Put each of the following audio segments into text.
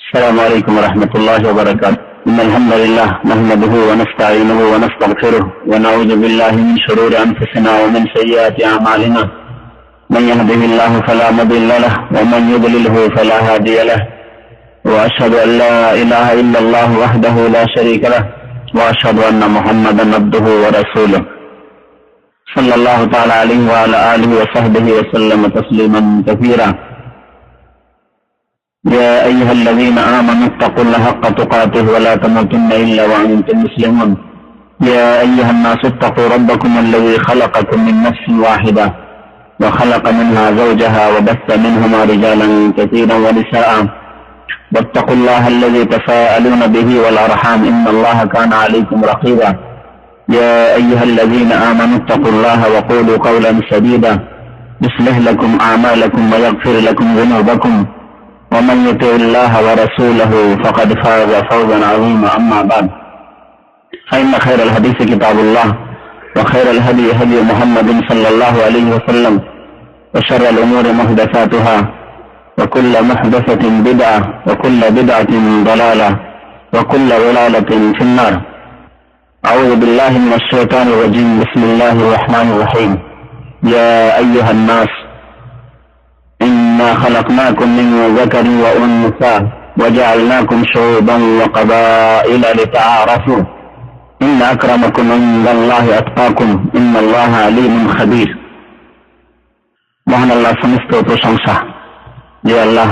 السلام عليكم ورحمة الله وبركاته. إن الحمد لله نحمده ونستعينه ونستغفره ونعوذ بالله من شرور أنفسنا ومن سيئات أعمالنا. من يهده الله فلا مضل له ومن يضلله فلا هادي له. وأشهد أن لا إله إلا الله وحده لا شريك له وأشهد أن محمدا عبده ورسوله صلى الله تعالى عليه وعلى آله وصحبه وسلم تسليما كثيرا. يا أيها الذين آمنوا اتقوا الله حق تقاته ولا تموتن إلا وأنتم مسلمون. يا أيها الناس اتقوا ربكم الذي خلقكم من نفس واحدة وخلق منها زوجها وبث منهما رجالا كثيرا ونساء. واتقوا الله الذي تساءلون به والأرحام إن الله كان عليكم رقيبا. يا أيها الذين آمنوا اتقوا الله وقولوا قولا سديدا يصلح لكم أعمالكم ويغفر لكم ذنوبكم. ومن يطع الله ورسوله فقد فاز فوزا عظيما. أما بعد فإن خير الحديث كتاب الله وخير الهدي هدي محمد صلى الله عليه وسلم وشر الأمور محدثاتها وكل محدثة بدعة وكل بدعة ضلالة وكل ضلالة في النار. أعوذ بالله من الشيطان الرجيم. بسم الله الرحمن الرحيم. يا أيها الناس إنا خلقناكم من ذكر وأنثى وجعلناكم شعوبا وقبائل لتعارفوا إن أكرمكم عند الله أتقاكم إن الله عليم خبير. মহান আল্লাহ সমস্ত প্রশংসা যে আল্লাহ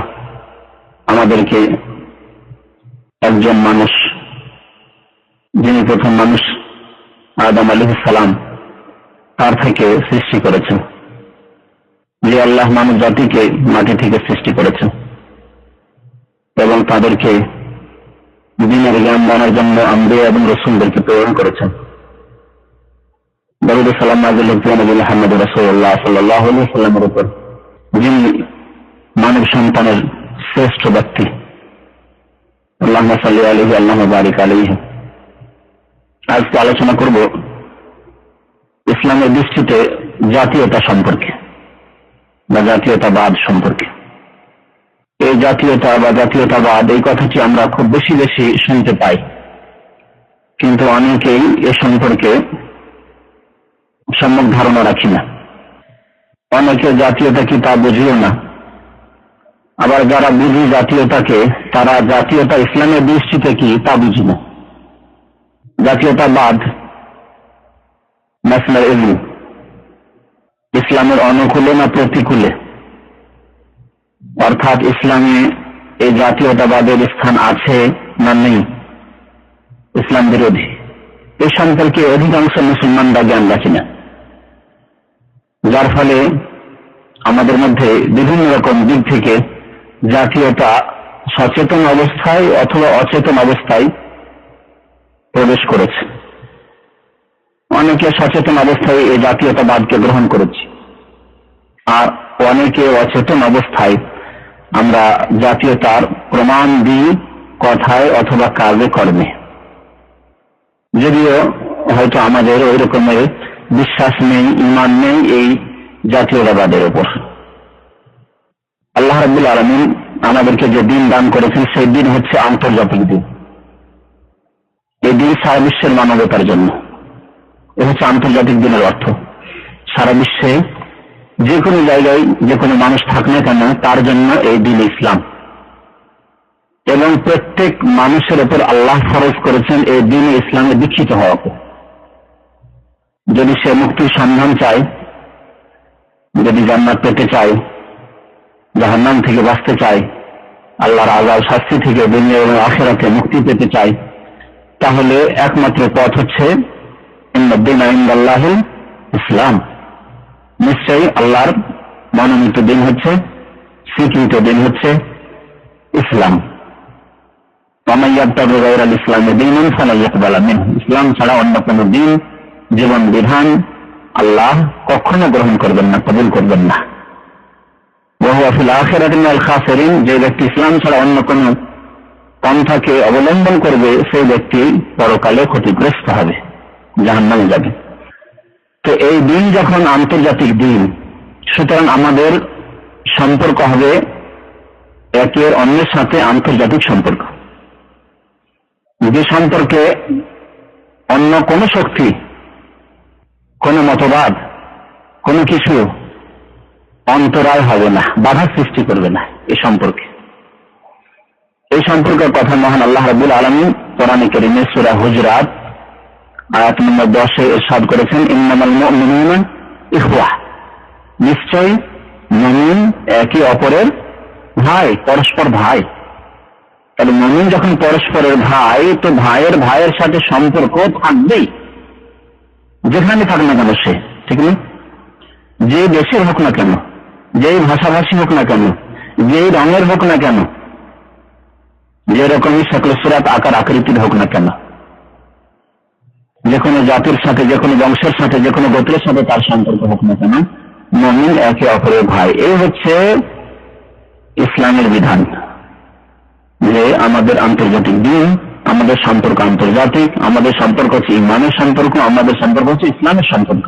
আমাদেরকে একজন মানুষ, যিনি প্রথম মানুষ আদম আলাইহিস সালাম, তার থেকে সৃষ্টি করেছেন। যে আল্লাহ মানব জাতিকে মাটি থেকে সৃষ্টি করেছেন এবং তাদেরকে দ্বীনের জ্ঞান দানের জন্য আম্বিয়া এবং রাসূলদেরকে প্রেরণ করেছেন। দরুদ সালাম নাযিল হোক নবী মুহাম্মদ রাসূলুল্লাহ সাল্লাল্লাহু আলাইহি ওয়াসাল্লামের উপর, যিনি মানব সন্তানের শ্রেষ্ঠ ব্যক্তি। আল্লাহুম্মা সাল্লি আলাইহি আল্লাহুম্মা বারিক আলাইহি। আজকে আলোচনা করব ইসলামের দৃষ্টিতে জাতীয়তা সম্পর্কে বা জাতীয়তাবাদ সম্পর্কে। এই জাতীয়তা বা জাতীয়তাবাদ এই কথাটি আমরা খুব বেশি শুনতে পাই, কিন্তু অনেকেই এ সম্পর্কে সম্যক ধারণা রাখি না। অনেকে জাতীয়তা কি তা বুঝিও না। আবার যারা বুঝি জাতীয়তাকে, তারা জাতীয়তা ইসলামের দৃষ্টিতে কি তা বুঝি না। জাতীয়তাবাদ ন্যাশনালিজম ইসলামের অনুকূলে না প্রতিকূলে, অর্থাৎ ইসলামে এই জাতীয়তাবাদের স্থান আছে না নেই, ইসলাম বিরোধী, এই সম্পর্কে অধিকাংশ মুসলমানরা জ্ঞান রাখে না। যার ফলে আমাদের মধ্যে বিভিন্ন রকম দিক থেকে জাতীয়তা সচেতন অবস্থায় অথবা অচেতন অবস্থায় প্রবেশ করেছে। অনেকে সচেতন অবস্থায় এই জাতীয়তাবাদকে গ্রহণ করেছি, আর অনেকে অচেতন অবস্থায় আমরা জাতীয়তার প্রমাণ দিই কথায় অথবা কাজে কর্মে, যদিও হয়তো আমাদের ওই রকমের বিশ্বাস নেই, ঈমান নেই এই জাতীয়তাবাদের উপর। আল্লাহ রাব্বুল আলামিন আমাদেরকে যে দিন দান করেছেন, সেই দিন হচ্ছে আন্তর্জাতিক দিন। এই দিন সারা বিশ্বের মানবতার জন্য। এ হচ্ছে আন্তর্জাতিক দিনের অর্থ। সারা বিশ্বে যে কোনো জায়গায় যে কোনো মানুষ থাক না কেন, তার জন্য এই দিন ইসলাম। এবং প্রত্যেক মানুষের উপর আল্লাহ ফরজ করেছেন এই দিন ইসলামে দীক্ষিত হওয়াকে। যদি সে মুক্তির সন্ধান চায়, যদি জান্নাত পেতে চায়, জাহান্নাম থেকে বাঁচতে চায়, আল্লাহর আযাব শাস্তি থেকে দুনিয়া এবং আখিরাতে মুক্তি পেতে চায়, তাহলে একমাত্র পথ হচ্ছে ইসলাম। নিশ্চয়ই আল্লাহর মনোনীত দিন হচ্ছে, স্বীকৃত দিন হচ্ছে ইসলাম। ইসলাম ছাড়া অন্য কোন দিন, জীবন বিধান আল্লাহ কখনো গ্রহণ করবেন না, কবুল করবেন না। যে ব্যক্তি ইসলাম ছাড়া অন্য কোন পন্থাকে অবলম্বন করবে, সেই ব্যক্তি পরকালে ক্ষতিগ্রস্ত হবে, জাহান্নামে যাবে। তো এই দিন যখন আন্তর্জাতিক দিন, সুতরাং আমাদের সম্পর্ক হবে একের অন্যের সাথে আন্তর্জাতিক সম্পর্ক, যে সম্পর্কে অন্য কোন শক্তি, কোন মতবাদ, কোনো কিছু অন্তরায় হবে না, বাধা সৃষ্টি করবে না। এই সম্পর্কের কথা মহান আল্লাহ রাব্বুল আলামিন কোরআনে কারীমে সূরা হুজুরাত আয়াত নম্বর 10-এ ইরশাদ করেছেন, ইন্নামাল মুমিনুনা ইখওয়া, নিশ্চয় মুমিন একে অপরের ভাই, পরস্পর ভাই। তাহলে মুমিন যখন পরস্পরের ভাই, তো ভাইয়ের সাথে সম্পর্ক থাকবেই, যেখানে থাক না কেন সে, ঠিক না? যে দেশের হোক না কেন, যেই ভাষাভাষী হোক না কেন, যেই রঙের হোক না কেন, যেরকমই শক্ল সুরাত আকার আকৃতির হোক না কেন, যে কোনো জাতির সাথে, যে কোনো বংশের সাথে, যে কোনো গোত্রের সাথে তার সম্পর্ক হোক না কেন, মুমিন একে অপরের ভাই। এই হচ্ছে ইসলামের বিধান, যে আমাদের আন্তর্জাতিক দিন, আমাদের সম্পর্ক আন্তর্জাতিক, আমাদের সম্পর্ক হচ্ছে ইমানের সম্পর্ক, আমাদের সম্পর্ক হচ্ছে ইসলামের সম্পর্ক।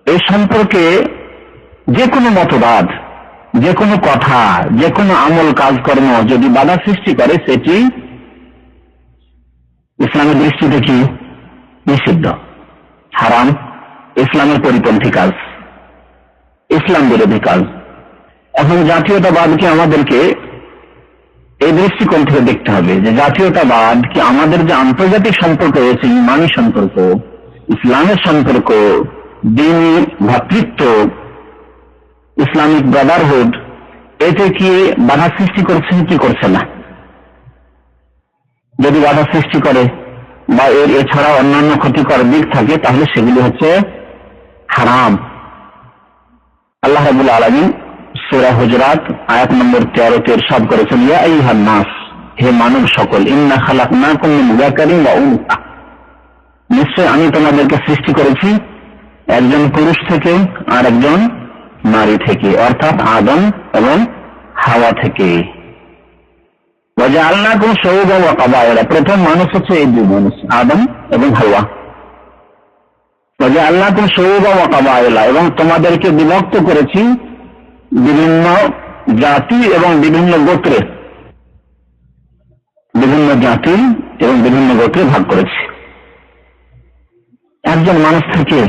এই সম্পর্কে যে কোনো মতবাদ, যে কোনো কথা, যে কোনো আমল কাজকর্ম যদি বাধা সৃষ্টি করে, সেটি ইসলামের দৃষ্টিতে কি নিষিদ্ধ, হারাম, ইসলামের পরিপন্থী কাজ, ইসলাম বিরোধী কাজ। এখন জাতীয়তাবাদকে আমাদেরকে এই দৃষ্টিকোণ থেকে দেখতে হবে, যে জাতীয়তাবাদ কি আমাদের যে আন্তর্জাতিক সম্পর্ক রয়েছে, ইমানি সম্পর্ক, ইসলামের সম্পর্ক, দ্বীনি ভ্রাতৃত্ব, ইসলামিক ব্রাদারহুড, এতে কি বাধা সৃষ্টি করছে কি করছে না? যদি বাধা সৃষ্টি করে বা এর এছাড়া অন্যান্য ক্ষতিকর দিক থাকে, তাহলে সেগুলি হচ্ছে হারাম। আল্লাহ রাব্বুল আলামিন সূরা হুজুরাত আয়াত নম্বর 13-তে ইরশাদ করেছেন, ইয়া আইয়ুহান নাস, হে মানব সকল, ইন্না খালাকনাকুম মিন যাকারিন ওয়া উনসা, নিশ্চয় আমি তোমাদেরকে সৃষ্টি করেছি একজন পুরুষ থেকে আর একজন নারী থেকে, অর্থাৎ আদম এবং হাওয়া থেকে। ওয়াজআলনাকুম শুউবান ওয়া কাবায়লা, প্রথম মানুষ হচ্ছে এই দুই মানুষ, আদম এবং হাওয়া। ওয়াজআলনাকুম শুউবান ওয়া কাবায়লা, এবং তোমাদেরকে বিভক্ত করেছি বিভিন্ন জাতি এবং বিভিন্ন গোত্রে, বিভিন্ন জাতি এবং বিভিন্ন গোত্রে ভাগ করেছি। একজন মানুষ থেকে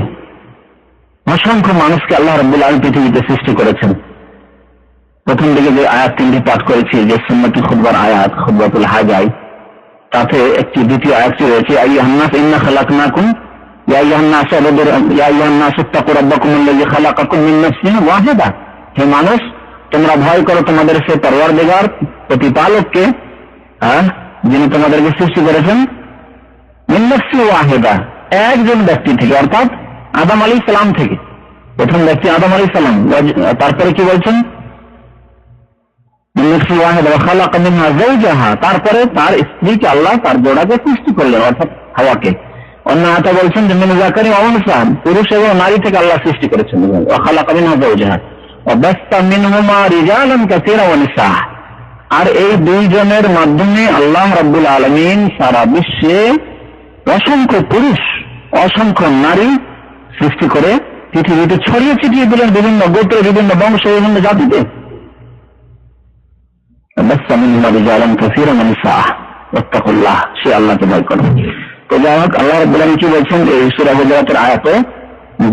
অসংখ্য মানুষকে আল্লাহ রাব্বুল আলামিন পৃথিবীতে সৃষ্টি করেছেন। প্রথম দিকে যে আয়াত 3টি পাঠ করেছি, যে সুন্নতুল খুতবার আয়াত, খুতবাতুল হাজায়, তাতে একটি দ্বিতীয় আয়াতটি রয়েছে, আইয়ুহান নাস ইন্না খালাকনাকুম, ইয়া আইয়ুহান নাস ইত্তাকু রাব্বাকুমুল্লাযী খালাকাকুম মিন নাফসিন ওয়াহিদা, হে মানুষ তোমরা ভয় করো তোমাদের সে পরওয়ারদিগার, প্রতিপালককে, যিনি তোমাদেরকে সৃষ্টি করেছেন মিন নাফসিন ওয়াহিদা, একজন ব্যক্তি থেকে, অর্থাৎ আদম আলাইহিস সালাম থেকে। প্রথম ব্যক্তি আদম আলাইহিস সালাম, তারপরে কি বলছেন, মিন নাফসিন ওয়াহিদা ওয়া খালাকা মিনহা যাওজাহা, তারপরে তার স্ত্রীকে আল্লাহ তার জোড়াকে সৃষ্টি করলেন, অর্থাৎ হাওয়াকে। অন্য আয়াতে বলছেন যে মিন যাকারিন ওয়া উনসা, পুরুষ এবং নারী থেকে আল্লাহ সৃষ্টি করেছেন, ওয়া খালাকা মিনহা যাওজাহা ওয়া বাসসা মিনহুমা রিজালান কাসীরা ওয়া নিসা, আর এই দুইজনের মাধ্যমে আল্লাহ রাব্বুল আলামিন সারা বিশ্বে অসংখ্য পুরুষ, অসংখ্য নারী সৃষ্টি করে পৃথিবীতে ছড়িয়ে ছিটিয়ে দিলেন, বিভিন্ন গোত্রে, বিভিন্ন বংশ, বিভিন্ন জাতিতে। বাসসা মিনহুমা রিজালান কাসীরা ওয়া নিসা ওয়াত্তাকুল্লাহ, সে আল্লাহকে ভয় করো। তো যাই হোক, আল্লাহ রাব্বুল আলামিন কি বলছেন এই সূরা হুজুরাতের আয়াতে,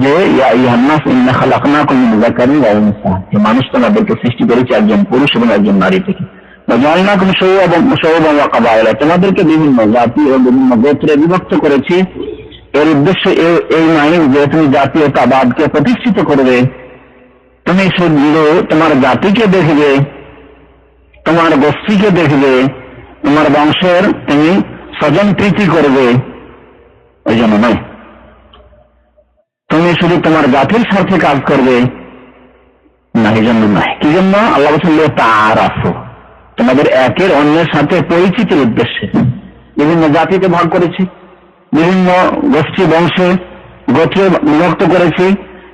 যে ইয়া আইয়ুহান নাস ইন্না খালাকনাকুম মিন যাকারিন ওয়া উনসা, যে মানুষ তোমাদেরকে সৃষ্টি করেছে একজন পুরুষ এবং একজন নারী থেকে। ওয়াজআলনাকুম শুউবান ওয়া কাবায়লা, তোমাদেরকে বিভিন্ন জাতি ও বিভিন্ন গোত্রে বিভক্ত করেছি। এর উদ্দেশ্য এই নয় যে তুমি জাতীয়তাবাদকে প্রতিষ্ঠিত করবে, তুমি শুধু তোমার জাতিকে দেখবে, তোমার গোষ্ঠীকে দেখবে, তোমার বংশের তুমি স্বজন প্রীতি করবে, ওই জন্য নয়। তুমি শুধু তোমার জাতির স্বার্থে কাজ করবে না, এই জন্য নয়। কি জন্য? আল্লাহ বলছেন তাআরাফু, তোমাদের একের অন্যের সাথে পরিচিতির উদ্দেশ্যে বিভিন্ন জাতিতে ভাগ করেছি, বিভিন্ন গোষ্ঠী বংশে গোত্রে বিভক্ত করেছি,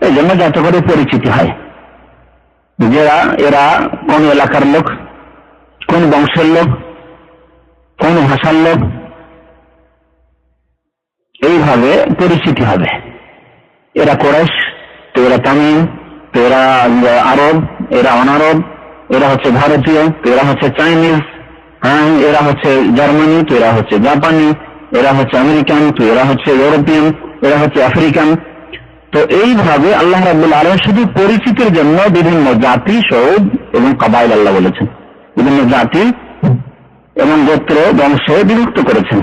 এই জন্য যাতে করে পরিচিতি হয়, এরা কোন এলাকার লোক, কোন বংশের লোক, কোন ভাষার লোক, এইভাবে পরিচিতি হবে। এরা কুরাইশ, তো এরা তামিম, তো এরা আরব, এরা অনারব, এরা হচ্ছে ভারতীয়, তো এরা হচ্ছে চাইনিজ, হ্যাঁ এরা হচ্ছে জার্মানি, তো এরা হচ্ছে জাপানি, এরা হচ্ছে আমেরিকান, তো এরা হচ্ছে ইউরোপিয়ান, এরা হচ্ছে আফ্রিকান। তো এইভাবে আল্লাহ রাব্বুল আলামিন শুধু পরিচিতির জন্য বিভিন্ন জাতি, সৌদ এবং কাবাইল আল্লাহ বলেছেন, বিভিন্ন জাতি এবং গোত্র বংশে বিভক্ত করেছেন,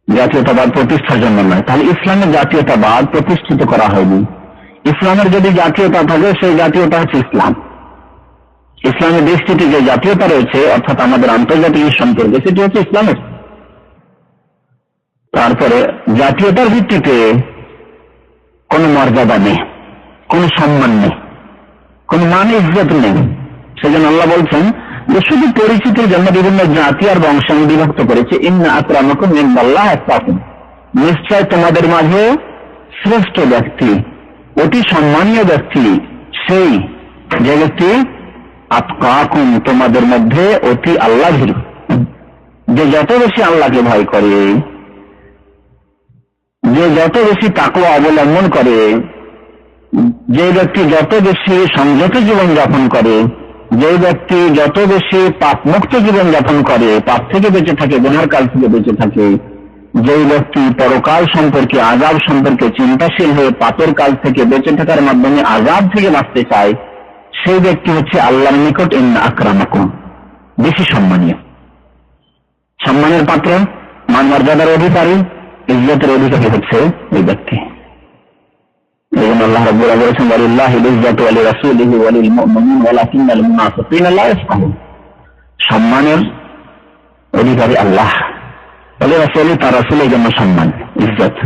জাতীয়তাবাদ প্রতিষ্ঠার জন্য নয়। তাহলে ইসলামের জাতীয়তাবাদ প্রতিষ্ঠিত করা হয়নি। ইসলামের যদি জাতীয়তা থাকে সেই জাতীয়তা হচ্ছে ইসলাম। ইসলামের দৃষ্টিতে যে জাতীয়তা রয়েছে অর্থাৎ আমাদের আন্তর্জাতিক সম্পর্ক, সেটি হচ্ছে ইসলামের। তারপরে জাতীয়তার ভিত্তিতে কোনো মর্যাদা নেই, কোনো সম্মান নেই, কোন মান ইজ্জত নেই। সেজন্য আল্লাহ বলছেন যে শুধু পরিচিতির জন্য বিভিন্ন জাতি আর বংশ আমি বিভক্ত করেছি। ইন্না আকরামাকুম ইনদাল্লাহি আতকাকুম, নিশ্চয় তোমাদের মাঝে শ্রেষ্ঠ ব্যক্তি, অতি সম্মানীয় ব্যক্তি সেই যে ব্যক্তি আতকাকুম, তোমাদের মধ্যে অতি আল্লাহ ভীরু। যে যত বেশি আল্লাহকে ভয় করে, যে যত বেশি তাকওয়া অবলম্বন করে, যে ব্যক্তি যত বেশি সংযত জীবন যাপন করে, যে ব্যক্তি যত বেশি পাপ মুক্ত জীবন যাপন করে, পাপ থেকে বেঁচে থাকে, গুনার কাল থেকে বেঁচে থাকে, যে ব্যক্তি পরকাল সম্পর্কে, আযাব সম্পর্কে চিন্তাশীল হয়ে পাপের কাল থেকে বেঁচে থাকার মাধ্যমে আযাব থেকে বাঁচতে চায়, সেই ব্যক্তি হচ্ছে আল্লাহর নিকট ইন্না আকরামাকুম, বেশি সম্মানীয়, সম্মানের পাত্র, মান মর্যাদার অধিকারী, ইজ্জতের অধিকারী হচ্ছে ওই ব্যক্তি। আল্লাহ রাব্বুল আলামিন বলেছেন ওয়ালিল্লাহিল ইজ্জাতু ওয়া লিরাসূলিহি ওয়া লিল মুমিনিন ওয়ালাকিন্নাল মুনাফিকিনা লা ইয়াফকাহুন। সম্মানের অধিকারী আল্লাহ, ওয়া লিরাসূলি, তার রাসূলের জন্য সম্মান ইজ্জত,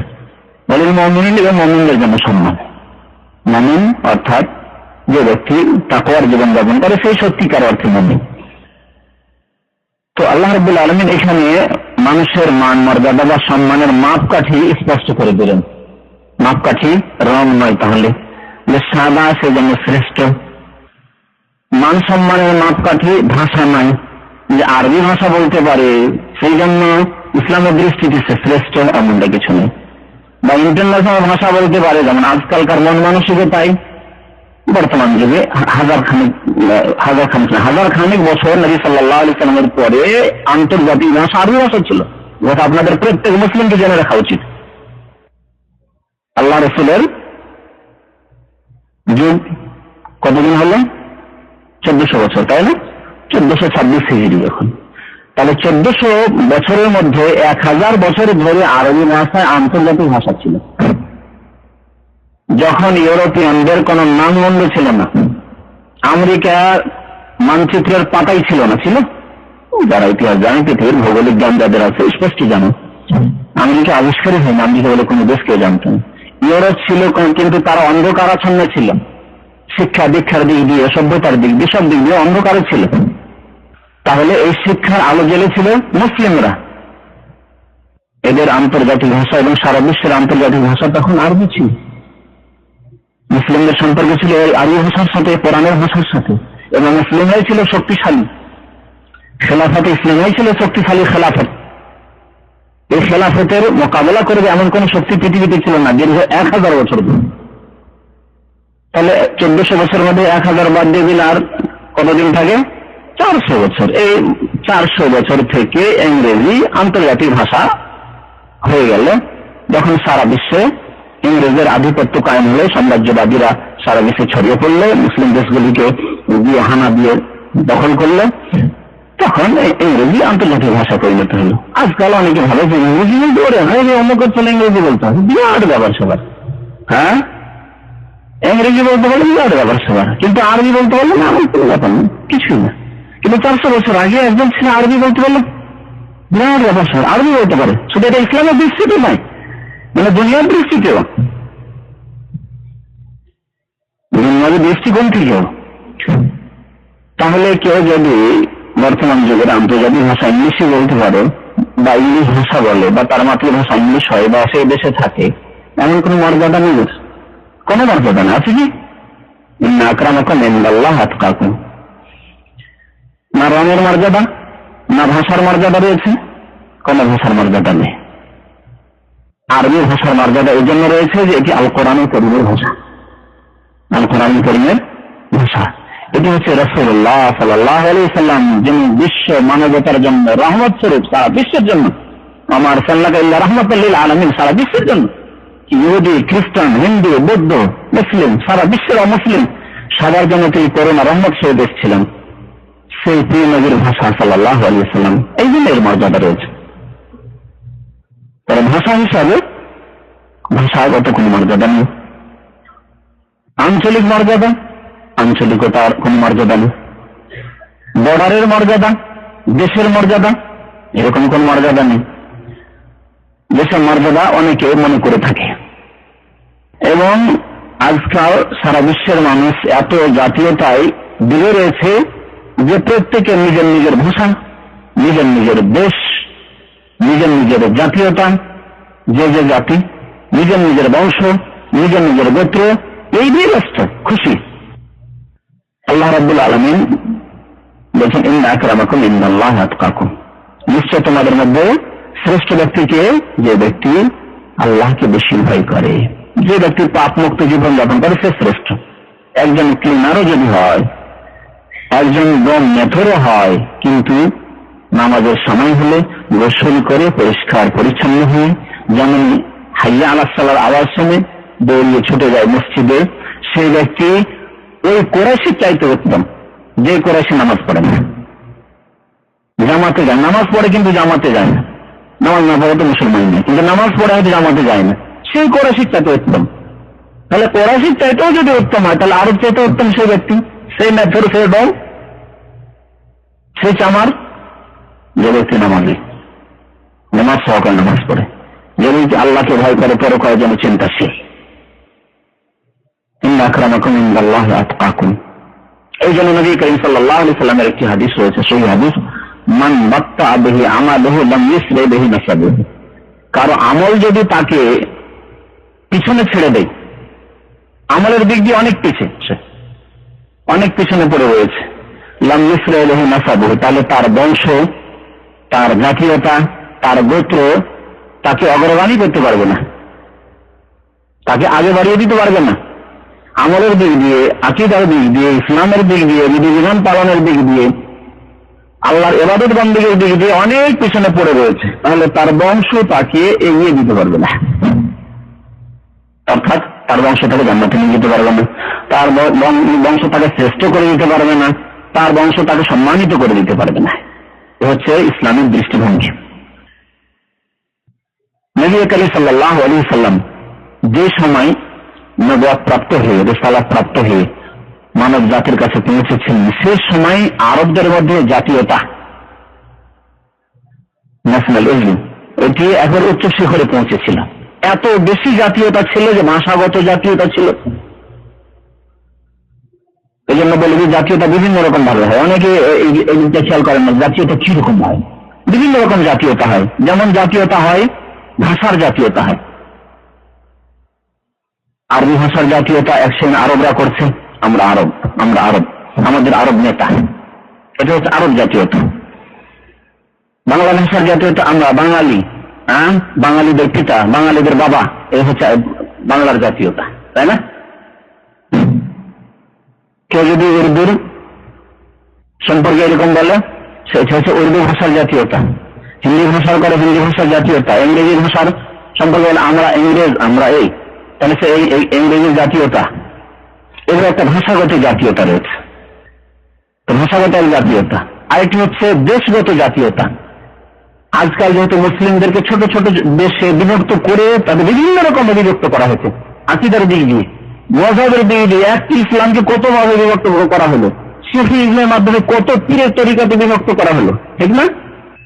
ওয়া লিল মুমিনিন, এবং মুমিনদের জন্য সম্মান। মুমিন অর্থাৎ যে ব্যক্তি তাকওয়ার জীবন যাপন করে সেই সত্যিকার অর্থে মুমিন। তো আল্লাহ রাব্বুল আলামিন এখানে মানুষের মান মর্যাদা বা সম্মানের মাপকাঠি স্পষ্ট করে দিলেন। মাপকাঠি রং নয়, তাহলে যে সাদা সেজন্য শ্রেষ্ঠ। মান সম্মানের মাপকাঠি ভাষা নয়, যে আরবি ভাষা বলতে পারে সেই জন্য ইসলামের দৃষ্টিতে সে শ্রেষ্ঠ, এমনটা কিছু নেই। বা ইন্টারন্যাশনাল ভাষা বলতে পারে, যেমন আজকালকার মন মানসিকতায় বর্তমান যুগে হাজার খানিক বছর নবী সাল্লাল্লাহু আলাইহি সাল্লামের পরে আন্তর্জাতিক ভাষা আরবি ভাষা ছিল। যেটা আপনাদের প্রত্যেক মুসলিমকে জেনে রাখা উচিত। আল্লাহ রাসূলের যুগ কতদিন হলো? 1400 বছর, তাই না? 1426 হিজরি এখন। তাহলে 1400 বছরের মধ্যে 1000 বছর ধরে আরবি ভাষায় আন্তর্জাতিক ভাষা ছিল, যখন ইউরোপিয়ানদের কোন নামগন্ধ ছিল না, আমেরিকার মানচিত্রের পাতাই ছিল না। ছিল? যারা ইতিহাস জানে, পৃথিবীর ভৌগোলিক জ্ঞান যাদের আছে স্পষ্ট জানো, আমেরিকা আবিষ্কারই হয়নি, আমেরিকা বলে কোনো দেশকে জানত না। ইউরোপ ছিল, কিন্তু তারা অন্ধকারাচ্ছন্ন ছিল, শিক্ষা দীক্ষার দিক দিয়ে, সভ্যতার দিক দিয়ে, সব দিক দিয়ে অন্ধকারে ছিল। তাহলে এই শিক্ষার আলো জ্বেলেছিল মুসলিমরা। এদের আন্তর্জাতিক ভাষা এবং সারা বিশ্বের আন্তর্জাতিক ভাষা তখন আরবি ছিল। মুসলিমদের সম্পর্ক ছিল এই আরবি ভাষার সাথে, কোরআনের ভাষার সাথে, এবং মুসলিমরাই ছিল শক্তিশালী। খেলাফত ইসলামই ছিল শক্তিশালী খেলাফত। এই খেলাফতের মোকাবেলা করবে এমন কোন শক্তি পৃথিবীতে ছিল না দীর্ঘ 1000 বছর ধরে। তাহলে 1400 বছরের মধ্যে 1000 বাদ দিয়ে দিলে আর কতদিন থাকে? 400 বছর। এই 400 বছর থেকে ইংরেজি আন্তর্জাতিক ভাষা হয়ে গেল। যখন সারা বিশ্বে ইংরেজের আধিপত্য কায়েম হলে, সাম্রাজ্যবাদীরা সারা বিশ্বে ছড়িয়ে পড়লে, মুসলিম দেশগুলিকে দিয়ে হানা দিয়ে দখল করলে, তখন ইংরেজি আন্তর্জাতিক ভাষা পরিণত হলো। আজকাল অনেকে ভালো যে ইংরেজি বলতে পারে, অন্য করতে ইংরেজি বলতে হবে, বিরাট ব্যাপার সবার। হ্যাঁ, ইংরেজি বলতে পারলে বিরাট ব্যাপার সবার, কিন্তু আরবি বলতে পারলে না, আমার কোনো ব্যাপার না, কিছুই না। কিন্তু 400 বছর আগে একজন ছিল আরবি বলতে পারলে বিরাট ব্যাপার সবার, আরবি বলতে পারে। শুধু এটা ইসলামের দৃষ্টিতে নয়, মানে দুনিয়ার দৃষ্টিতেও, দুনিয়ার দৃষ্টিকোণ থেকেও। তাহলে কেউ যদি বর্তমান যুগের আন্তর্জাতিক ভাষা ইংলিশই বলতে পারে, বা ইংলিশ ভাষা বলে, বা তার মাতৃভাষা ইংলিশ হয়, বা সেই দেশে থাকে, এমন কোন মর্যাদা নেই, কোনো মর্যাদা না। আছে কি? ইন্না আকরামাকুম ইনদাল্লাহি আতকাকুম। না রঙের মর্যাদা, না ভাষার মর্যাদা রয়েছে, কোন ভাষার মর্যাদা নেই। আরবি ভাষার মর্যাদা এই জন্য রয়েছে যে এটি আল কোরআনুল কারীমের ভাষা, আল কোরআনুল কারীমের ভাষা। এটি হচ্ছে রাসূলুল্লাহ সাল্লাল্লাহু আলাইহি সাল্লাম, যিনি বিশ্ব মানবতার জন্য রহমত স্বরূপ, সারা বিশ্বের জন্য। আমার সাল্লাল্লাহু ইল্লা রাহমাতাল লিল আলামিন, সারা বিশ্বের জন্য। ইহুদি, খ্রিস্টান, হিন্দু, বৌদ্ধ, মুসলিম, সারা বিশ্বের অমুসলিম সবার জন্য তিনি করুণা রহমত স্বরূপ এসেছিলেন। সেই প্রিয় নবীর ভাষা সাল্লাল্লাহু আলাইহি সাল্লাম, এই জন্য এর মর্যাদা রয়েছে। তবে ভাষা হিসাবে ভাষাগত কোন মর্যাদা নেই। আঞ্চলিক মর্যাদা, আঞ্চলিকতার কোন মর্যাদা নেই। বর্ডারের মর্যাদা, দেশের মর্যাদা, এরকম কোন মর্যাদা নেই। দেশের মর্যাদা অনেকে মনে করে থাকে, এবং আজকাল সারা বিশ্বের মানুষ এত জাতীয়তায় ডুবে রয়েছে যে প্রত্যেকে নিজের নিজের ভাষা, নিজের নিজের দেশ, নিজের নিজের জাতীয়তা, যে যে জাতি, নিজের নিজের বংশ, নিজের নিজের গোত্র, এই নিয়ে ব্যস্ত, খুশি। আল্লাহ রাব্বুল আলামিন বলছেন, ইন্না আকরামাকুম ইনদাল্লাহি আতকাকুম, নিশ্চয় তোমাদের মধ্যে শ্রেষ্ঠ ব্যক্তিকে যে ব্যক্তি আল্লাহকে বেশি ভয় করে, যে ব্যক্তি পাপ মুক্ত জীবন যাপন করে, সে শ্রেষ্ঠ। একজন ক্লিনারও যদি হয়, একজন দম মেথরও হয়, কিন্তু নামাজের সময় হলে গোসল করে পরিষ্কার পরিচ্ছন্ন হয়ে, যেমন হাইয়া আলাস সালার আওয়াজ শুনে দৌড়িয়ে ছুটে যায় মসজিদে, সেই ব্যক্তি ওই কোরাইশির চাইতে উত্তম, যে কোরাইশি নামাজ পড়ে না, জামাতে যায়, নামাজ পড়ে কিন্তু জামাতে যায় না, নামাজ না পড়ে তো মুসলমান নেই, কিন্তু নামাজ পড়ে হয়তো জামাতে যায় না, সেই কোরাইশির চাইতে উত্তম। তাহলে কোরাইশির চাইতেও যদি উত্তম হয়, তাহলে আরব চাইতে উত্তম সেই ব্যক্তি, সেই মেথর, সেই ডং, সেই চামার, যে ব্যক্তি নামাজি, নামাজ সহকারে নামাজ পড়ে, যে ব্যক্তি আল্লাহকে ভয় করে, পরকালের জন্য চিন্তাশীল। ইন্না আকরামাকুম ইনদাল্লাহি আতকাকুম। এই জন্য নবী করিম সাল্লাল্লাহু আলাইহি সাল্লামের একটি হাদিস রয়েছে, সেই হাদিস, মান বাত্তা বিহি আমালুহু লাম ইসরি বিহি নাসাবুহু। কারো আমল যদি তাকে পিছনে ছেড়ে দেয়, আমলের দিক দিয়ে অনেক পিছিয়ে, অনেক পিছনে পড়ে রয়েছে, লাম ইসরি বিহি নাসাবুহু, তাহলে তার বংশ, তার জাতীয়তা, তার গোত্র তাকে অগ্রগামী করতে পারবে না, তাকে আগে বাড়িয়ে দিতে পারবে না। আমলের দিক দিয়ে, আকীদার দিক দিয়ে, ইসলামের দিক দিয়ে, বিধিবিধান পালনের দিক দিয়ে, আল্লাহর ইবাদত বন্দেগীর দিক দিয়ে অনেক পিছনে পড়ে রয়েছে, তাহলে তার বংশ তাকে এগিয়ে দিতে পারবে না, অর্থাৎ তার বংশ তাকে জান্নাতে নিয়ে যেতে পারবে না, তার বংশ তাকে শ্রেষ্ঠ করে দিতে পারবে না, তার বংশ তাকে সম্মানিত করে দিতে পারবে না। এ হচ্ছে ইসলামিক দৃষ্টিভঙ্গি। নবী করিম সাল্লাল্লাহু আলাইহি সাল্লাম যে সময় নবুয়ত প্রাপ্ত হয়ে, রিসালাত প্রাপ্ত হয়ে মানব জাতির কাছে পৌঁছেছিলেন, সে সময় আরবদের মধ্যে জাতীয়তা, ন্যাশনালিজম, এটি একবার উচ্চ শিখরে পৌঁছেছিল। এত বেশি জাতীয়তা ছিল যে ভাষাগত জাতীয়তা ছিল। এই জন্য বলি যে জাতীয়তা বিভিন্ন রকম ভাবে হয়। অনেকে এই দিকটা খেয়াল করেন না, জাতীয়তা কি রকম হয়। বিভিন্ন রকম জাতীয়তা হয়। যেমন জাতীয়তা হয়, ভাষার জাতীয়তা হয়। আরবি ভাষার জাতীয়তা এক শ্রেণী আরবরা করছে, আমরা আরব, আমাদের আরব নেতা, এটা হচ্ছে আরব জাতীয়তা। বাংলা ভাষার জাতীয়তা আমরা বাঙালি, বাঙালিদের পিতা, বাঙালিদের বাবা, এই হচ্ছে বাংলার জাতীয়তা, তাই না? কেউ যদি উর্দুর সম্পর্কে এরকম বলে, সেটা হচ্ছে উর্দু ভাষার জাতীয়তা। হিন্দি ভাষার করে হিন্দি ভাষার জাতীয়তা। ইংরেজি ভাষার সম্পর্কে বলে আমরা ইংরেজ, আমরা এই, তাহলে সে এই ইংরেজির জাতীয়তা। এগুলো একটা ভাষাগত জাতীয়তা রয়েছে, ভাষাগত জাতীয়তা। আরেকটি হচ্ছে দেশগত জাতীয়তা। আজকাল যেহেতু মুসলিমদেরকে ছোট ছোট দেশে বিভক্ত করে তাদের বিভিন্ন রকম বিভক্ত করা হয়েছে, আকীদার দিক দিয়ে, মযহাবের দিক দিয়ে, একটি ইসলামকে কত ভাবে বিভক্ত করা হলো, সুফি ইসলামের মাধ্যমে কত পীরের তরিকাতে বিভক্ত করা হলো, ঠিক না?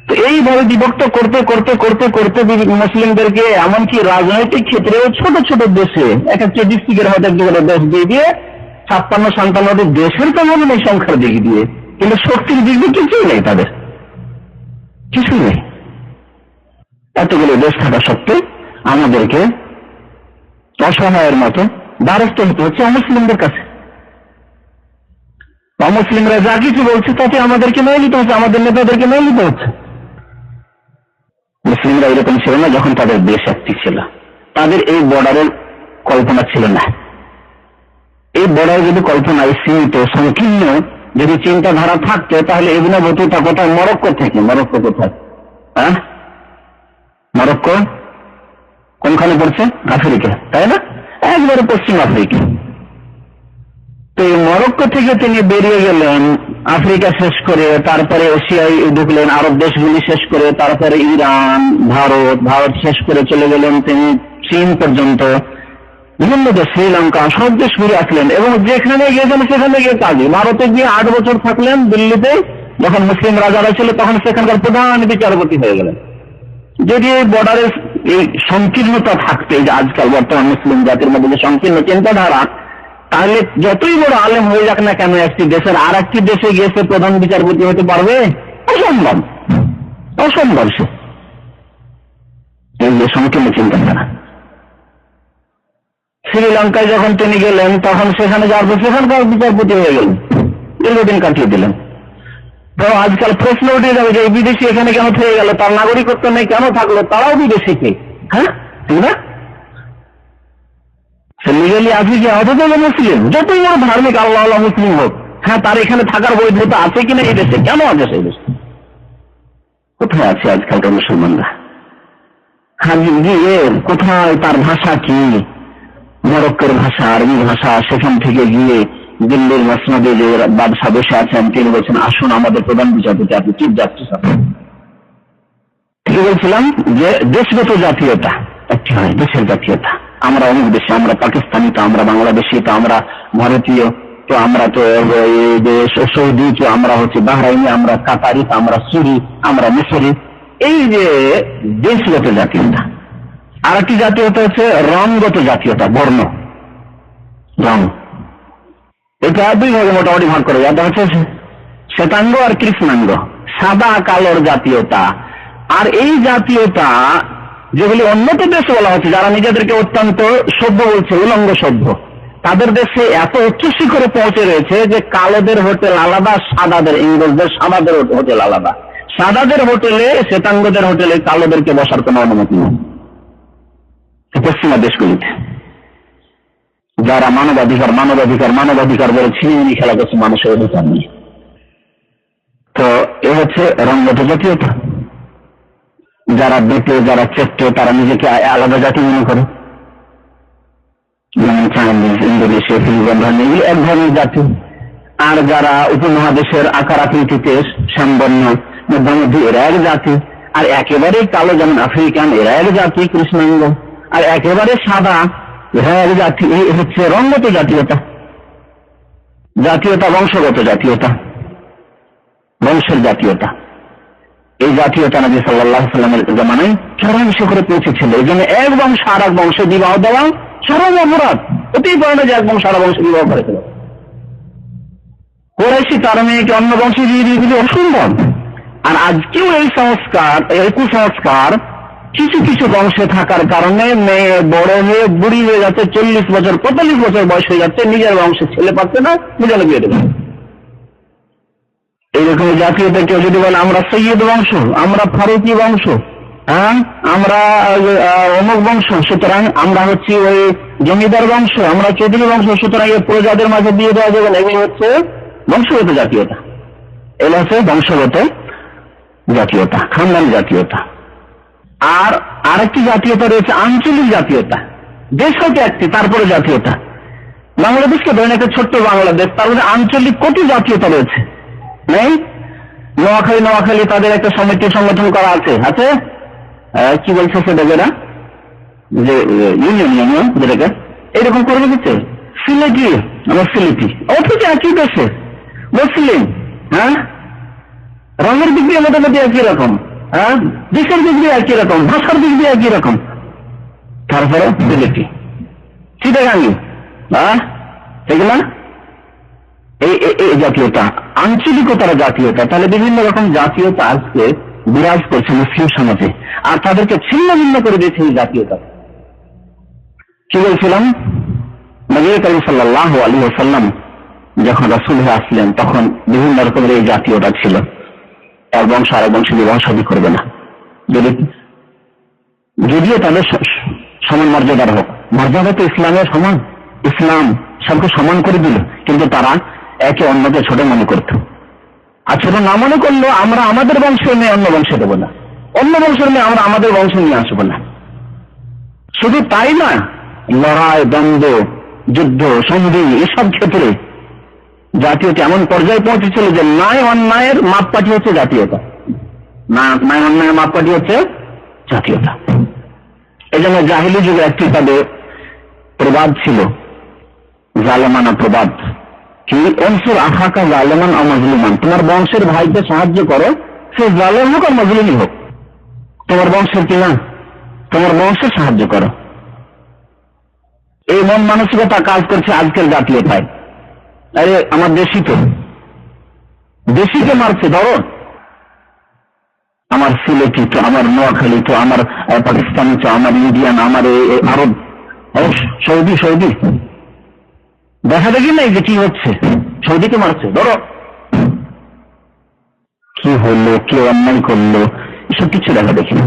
তো এইভাবে বিভক্ত করতে করতে করতে করতে মুসলিমদেরকে এমনকি রাজনৈতিক ক্ষেত্রেও ছোট ছোট দেশে, এক একটা ডিস্ট্রিক্টের হয়তো একটি করে দেশ দিয়ে দিয়ে 56-57টি দেশের কেমন নেই সংখ্যার দিক দিয়ে, কিন্তু শক্তির দিক দিয়ে কিছুই নেই, তাদের কিছুই নেই। এতগুলো দেশ থাকা সত্ত্বেও আমাদেরকে অসহায়ের মতো দ্বারস্থ হতে হচ্ছে অমুসলিমদের কাছে। অমুসলিমরা যা কিছু বলছে তাতে আমাদেরকে মেনে নিতে হচ্ছে, আমাদের নেতাদেরকে মেনে নিতে হচ্ছে। মুসলিমরা এরকম ছিল না যখন তাদের দেশ একটি ছিল, তাদের এই বর্ডারের কল্পনা ছিল না। এই বড় যদি কল্পনায় সীমিত সংকীর্ণ যদি চিন্তাধারা থাকতো তাহলে ইবনে বতুতা কোথায়? মরক্কো থেকে। মরক্কো কোথায়? হ্যাঁ, মরক্কো কোনখানে পড়ছে? আফ্রিকা, তাই না? একবারে পশ্চিম আফ্রিকা। তো এই মরক্কো থেকে তিনি বেরিয়ে গেলেন আফ্রিকা শেষ করে, তারপরে এশিয়ায় ঢুকলেন, আরব দেশগুলি শেষ করে, তারপরে ইরান, ভারত শেষ করে চলে গেলেন তিনি চীন পর্যন্ত, বিভিন্ন দেশ, শ্রীলঙ্কা, সব দেশ ঘুরে আসলেন এবং যেখানে গিয়েছেন সেখানে গিয়ে কাজী। ভারতে গিয়ে 8 বছর থাকলেন দিল্লিতে, যখন মুসলিম রাজারা ছিল তখন সেখানকার প্রধান বিচারপতি হয়ে গেলেন। যদি এই বর্ডারের এই সংকীর্ণতা থাকতে, যে আজকাল বর্তমান মুসলিম জাতির মধ্যে যে সংকীর্ণ চিন্তাধারা, তাহলে যতই বড় আলেম হয়ে যাক না কেন একটি দেশের আর একটি দেশে গিয়ে সে প্রধান বিচারপতি হতে পারবে? অসম্ভব, অসম্ভব। সে এই যে সংকীর্ণ চিন্তাধারা। শ্রীলঙ্কায় যখন তিনি গেলেন তখন সেখানে যাওয়ার পর সেখানকার বিচারপতি হয়ে গেলেন, দীর্ঘদিন কাটিয়ে দিলেন। তো আজকাল প্রশ্ন উঠে যাবে যে এই বিদেশি এখানে কেন থেকে গেল, তার নাগরিকত্ব নেই, কেন থাকলো, তারাও বিদেশি কে? হ্যাঁ, ঠিক না? সে লিগালি আছে কি? অথচ মুসলিম, যতই বড় ধার্মিক আল্লাহ মুসলিম হোক, হ্যাঁ, তার এখানে থাকার বৈধতা আছে কিনা এই দেশে? কেন আছে সেই দেশে? কোথায় আছে আজকালকার মুসলমানরা? হ্যাঁ, গিয়ে কোথায় তার ভাষা কি? মরক্কোর ভাষা, আরবি ভাষা। সেখান থেকে গিয়ে দিল্লির মসনদে যে বাদশাহ বসে আছেন তিনি বলছেন, আসুন আমাদের প্রধান বিচারপতি, আপনি চিফ জাস্টিস। ঠিক বলছিলাম যে দেশগত জাতীয়তা একটি হয়, দেশের জাতীয়তা। আমরা অনেক দেশে, আমরা পাকিস্তানি, তো আমরা বাংলাদেশি, তো আমরা ভারতীয়, তো আমরা তো সৌদি, তো আমরা হচ্ছে বাহরাইনি, আমরা কাতারি, তো আমরা সুরি, আমরা মিশরি। এই যে দেশগত জাতীয়তা। আর একটি জাতীয়তা হচ্ছে রঙগত জাতীয়তা, বর্ণ, রং। এটা দুই ভাগে মোটামুটি ভাগ করে, এটা হচ্ছে শ্বেতাঙ্গ আর কৃষ্ণাঙ্গ, সাদা কালোর জাতীয়তা। আর এই জাতীয়তা যেগুলি উন্নত দেশ বলা হচ্ছে, যারা নিজেদেরকে অত্যন্ত সভ্য বলছে, উলঙ্গ সভ্য, তাদের দেশে এত উচ্চ শিখরে পৌঁছে রয়েছে যে কালোদের হোটেল আলাদা, সাদাদের, ইংরেজদের সাদাদের হোটেল আলাদা। সাদাদের হোটেলে, শ্বেতাঙ্গদের হোটেলে কালোদেরকে বসার কোনো অনুমতি নেই পশ্চিমা দেশগুলিতে। যারা মানবাধিকার মানবাধিকার মানবাধিকার বলে ছিনিয়ে খেলা করছে মানুষের অধিকার নিয়ে। তো এ হচ্ছে রঙগত জাতীয়তা। যারা বেটে, যারা চেটে, তারা নিজেকে আলাদা জাতি মনে করে, যেমন চাইনিজ, ইন্দোনেশিয়া, ফিলিপাইন, এগুলি এক ধরনের জাতি। আর যারা উপমহাদেশের আকার আকৃতিতে শ্যামবর্ণ, মধ্যমধ্যে, এরা এক জাতি। আর একেবারে কালো, যেমন আফ্রিকান, এরা এক জাতি, কৃষ্ণাঙ্গ। আর একেবারে সাদা, এরা এক জাতি। এই হচ্ছে রঙগত জাতীয়তা। জাতীয়তা বংশগত জাতীয়তা, বংশের জাতীয়তা। এই জাতীয়তা নবী সাল্লাল্লাহু আলাইহি ওয়াসাল্লামের জামানায় চরম শিখরে পৌঁছেছিল। এই জন্য এক বংশ আর এক বংশে বিবাহ দেওয়া চরম অপরাধ। অতিই পারে না যে এক বংশ আর বংশে বিবাহ করেছিল। কুরাইশি তার মেয়েকে অন্য বংশে দিয়ে দিয়েছিল, অসম্ভব। আর আজকেও এই সংস্কার, এই কুসংস্কার কিছু কিছু বংশে থাকার কারণে মেয়ে বড় হয়ে বুড়ি হয়ে যাচ্ছে, 40 বছর 45 বছর বয়স হয়ে যাচ্ছে, নিজের বংশে ছেলে পাচ্ছে না, নিজের বিয়ে দেবে। এইরকম জাতীয়তা কেউ যদি বলে আমরা সৈয়দ বংশ, আমরা ফারুকি বংশ, হ্যাঁ, আমরা অমুক বংশ, সুতরাং আমরা হচ্ছি ওই জমিদার বংশ, আমরা চৌধুরী বংশ, সুতরাং এই প্রজাদের মাঝে দিয়ে দেওয়া যাবে না, এগুলো হচ্ছে বংশগত জাতীয়তা। এগুলো হচ্ছে বংশগত জাতীয়তা, খানদানি জাতীয়তা। আর আরেকটি জাতীয়তা রয়েছে আঞ্চলিক জাতীয়তা। দেশ হয়তো একটি, তারপরে জাতীয়তা। বাংলাদেশকে ধরেন একটা ছোট্ট বাংলাদেশ, তার মধ্যে আঞ্চলিক কত জাতীয়তা রয়েছে নেই? নোয়াখালী তাদের একটা সমিতি সংগঠন করা আছে, আছে কি বলছে সেটাকে, যে ইউনিয়ন যেটাকে এরকম করে দিচ্ছে। সিলেটি, আমার সিলেটি, অথচ একই দেশে মুসলিম, হ্যাঁ, রঙের দিক দিয়ে মোটামুটি একই রকম, হ্যাঁ, দেশের দিক দিয়ে একই রকম, ভাষার দিক দিয়ে একই রকম, তারপরে সিলেটি, চিটাগাঙ্গি, হ্যাঁ, ঠিক না? এই জাতীয়তা, আঞ্চলিকতার জাতীয়তা। তাহলে বিভিন্ন রকম জাতীয়তা আজকে বিরাজ করছে মুসলিম সমাজে, আর তাদেরকে ছিন্ন ভিন্ন করে দিয়েছে এই জাতীয়তা। কি বলছিলাম? নবী করিম সাল্লাল্লাহু আলাইহি ওয়াসাল্লাম যখন রাসূল হয়ে আসলেন তখন বিভিন্ন রকমের এই জাতীয়তা ছিল। এক বংশ আর এক বংশ বিবাহ শাদী করবে না, যদিও তাদের সমান মর্যাদার হোক। মর্যাদা তো ইসলামের সমান। ইসলাম সবকে সমান করে দিল, কিন্তু তারা একে অন্যকে ছোট মনে করত। আর ছোট না মনে করলো আমরা আমাদের বংশ নিয়ে অন্য বংশে দেবো না, অন্য বংশের মেয়ে আমরা আমাদের বংশ নিয়ে আসবো না। শুধু তাই না, লড়াই, দ্বন্দ্ব, যুদ্ধ, সন্ধি এসব ক্ষেত্রে জাতীয়তা এমন পর্যায়ে পৌঁছেছিল যে ন্যায় অন্যায়ের মাপকাঠি হচ্ছে জাতীয়তা, ন্যায় অন্যায়ের মাপকাঠি হচ্ছে জাতীয়তা। এই জন্য জাহিলি যুগে একটি তাদের প্রবাদ ছিল, জালেমানা প্রবাদ, কি অনসুর আখাকা জালেমান ও মাজলুমান, তোমার বংশের ভাইকে সাহায্য করো, সে জালেম হোক আর মাজলুমই হোক, তোমার বংশের কিনা তোমার বংশের সাহায্য করো। এই মন মানসিকতা কাজ করছে আজকের জাতীয়তায়। আরে আমার দেশি তো, দেশিকে মারছে, ধরো আমার সিলেটি তো, আমার নোয়াখালী তো, আমার পাকিস্তানি তো, আমার ইন্ডিয়ান, আমার আরব, সৌদি, সৌদি দেখা দেখি নাই যে কি হচ্ছে, সৌদিকে মারছে, ধরো কি হলো, কে অন্যায় করলো, এসব কিছু দেখা দেখি না।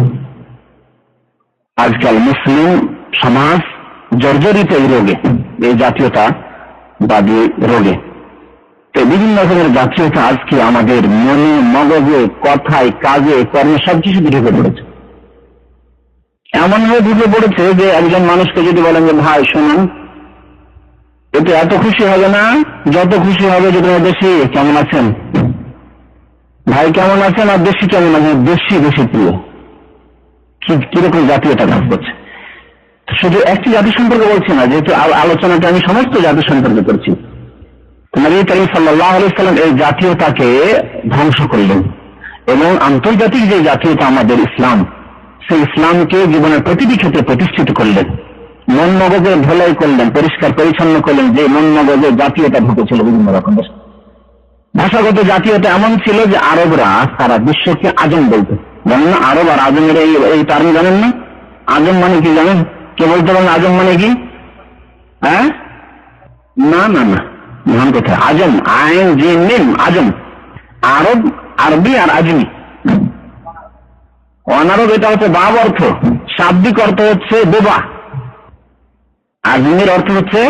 আজকাল মুসলিম সমাজ জর্জরিত এই রোগে, এই জাতীয়তাবাদী রোগে। বিভিন্ন রকমের জাতীয়তা আজকে আমাদের মনে, মগজে, কথায়, কাজে, কর্মে সবকিছু ঢুকে পড়েছে। এমন ভাবে ঢুকে পড়েছে যে একজন মানুষকে যদি বলেন যে ভাই শুনুন, এতে এত খুশি হবে না যত খুশি হবে যে তোমার দেশি কেমন আছেন, ভাই কেমন আছেন, আর দেশি কেমন আছেন, দেশি বেশি প্রিয়। কিরকম জাতীয়তা কাজ করছে। শুধু একটি জাতি সম্পর্কে বলছি না, যেহেতু আলোচনাটা আমি সমস্ত জাতি সম্পর্কে করছি। নবী করিম সাল্লাল্লাহু আলাইহি ওয়াসাল্লাম এই জাতীয়তাকে ধ্বংস করলেন এবং আন্তর্জাতিক যে জাতীয়তা আমাদের ইসলাম, সেই ইসলামকে জীবনের প্রতিটি ক্ষেত্রে প্রতিষ্ঠিত করলেন, মন মগজে ধোলাই করলেন, পরিষ্কার পরিচ্ছন্ন করলেন। যে মন মগজে জাতীয়তা ঢুকেছিল বিভিন্ন রকম ভাষাগত জাতীয়তা এমন ছিল যে আরবরা সারা বিশ্বকে আজম বলতো। জানেন না আরব আর আজমের এই টার্ম জানেন না? আজম মানে কি জানেন? কে বলতে পারেন আজম মানে কি? হ্যাঁ, না না না, মহান কথা। আজম, আইন জি মিম, আজম। আরব, আরবি আর আজমি। অনারব এটা হচ্ছে বাব অর্থ, শাব্দিক অর্থ হচ্ছে বোবা। আজমির অর্থ হচ্ছে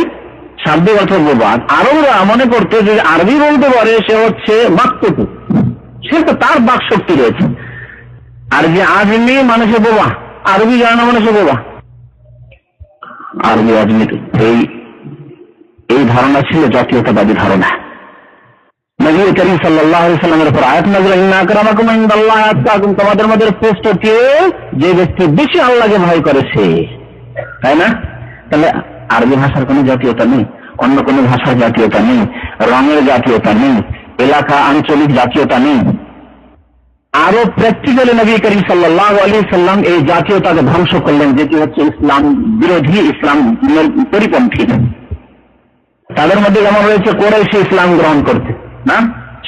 শাব্দিক অর্থ বোবা। আরবরা মনে করতে যে আরবি বলতে পারে সে হচ্ছে বাক্যটু, সে তো তার বাক শক্তি রয়েছে। আর যে আজমি মানুষের বোবা, আরবি জানে না মানুষের বোবা। আরবি আজমি এই ধারণা ছিল জাতীয়তাবাদী ধারণা। নবী করিম সাল্লাল্লাহু আলাইহি ওয়াসাল্লামের উপর আয়াত নাযিল, ইন্না আকরামাকুম ইনদাল্লাহি আতকাকুম, তোমাদের মধ্যে শ্রেষ্ঠ কে? যে ব্যক্তি বেশি আল্লাহকে ভয় করে সে। তাই না? তাহলে আরবি ভাষার কোনো জাতীয়তা নেই, অন্য কোনো ভাষার জাতীয়তা নেই, রঙের জাতীয়তা নেই, এলাকা আঞ্চলিক জাতীয়তা নেই। আরো প্র্যাকটিক্যালি নবী করিম সাল্লাল্লাহু আলাইহি ওয়াসাল্লাম এই জাতীয়তাকে ধ্বংস করলেন, যেটি হচ্ছে ইসলাম বিরোধী, ইসলামের পরিপন্থী। তাদের মধ্যে যেমন রয়েছে কুরাইশি ইসলাম গ্রহণ করতে, না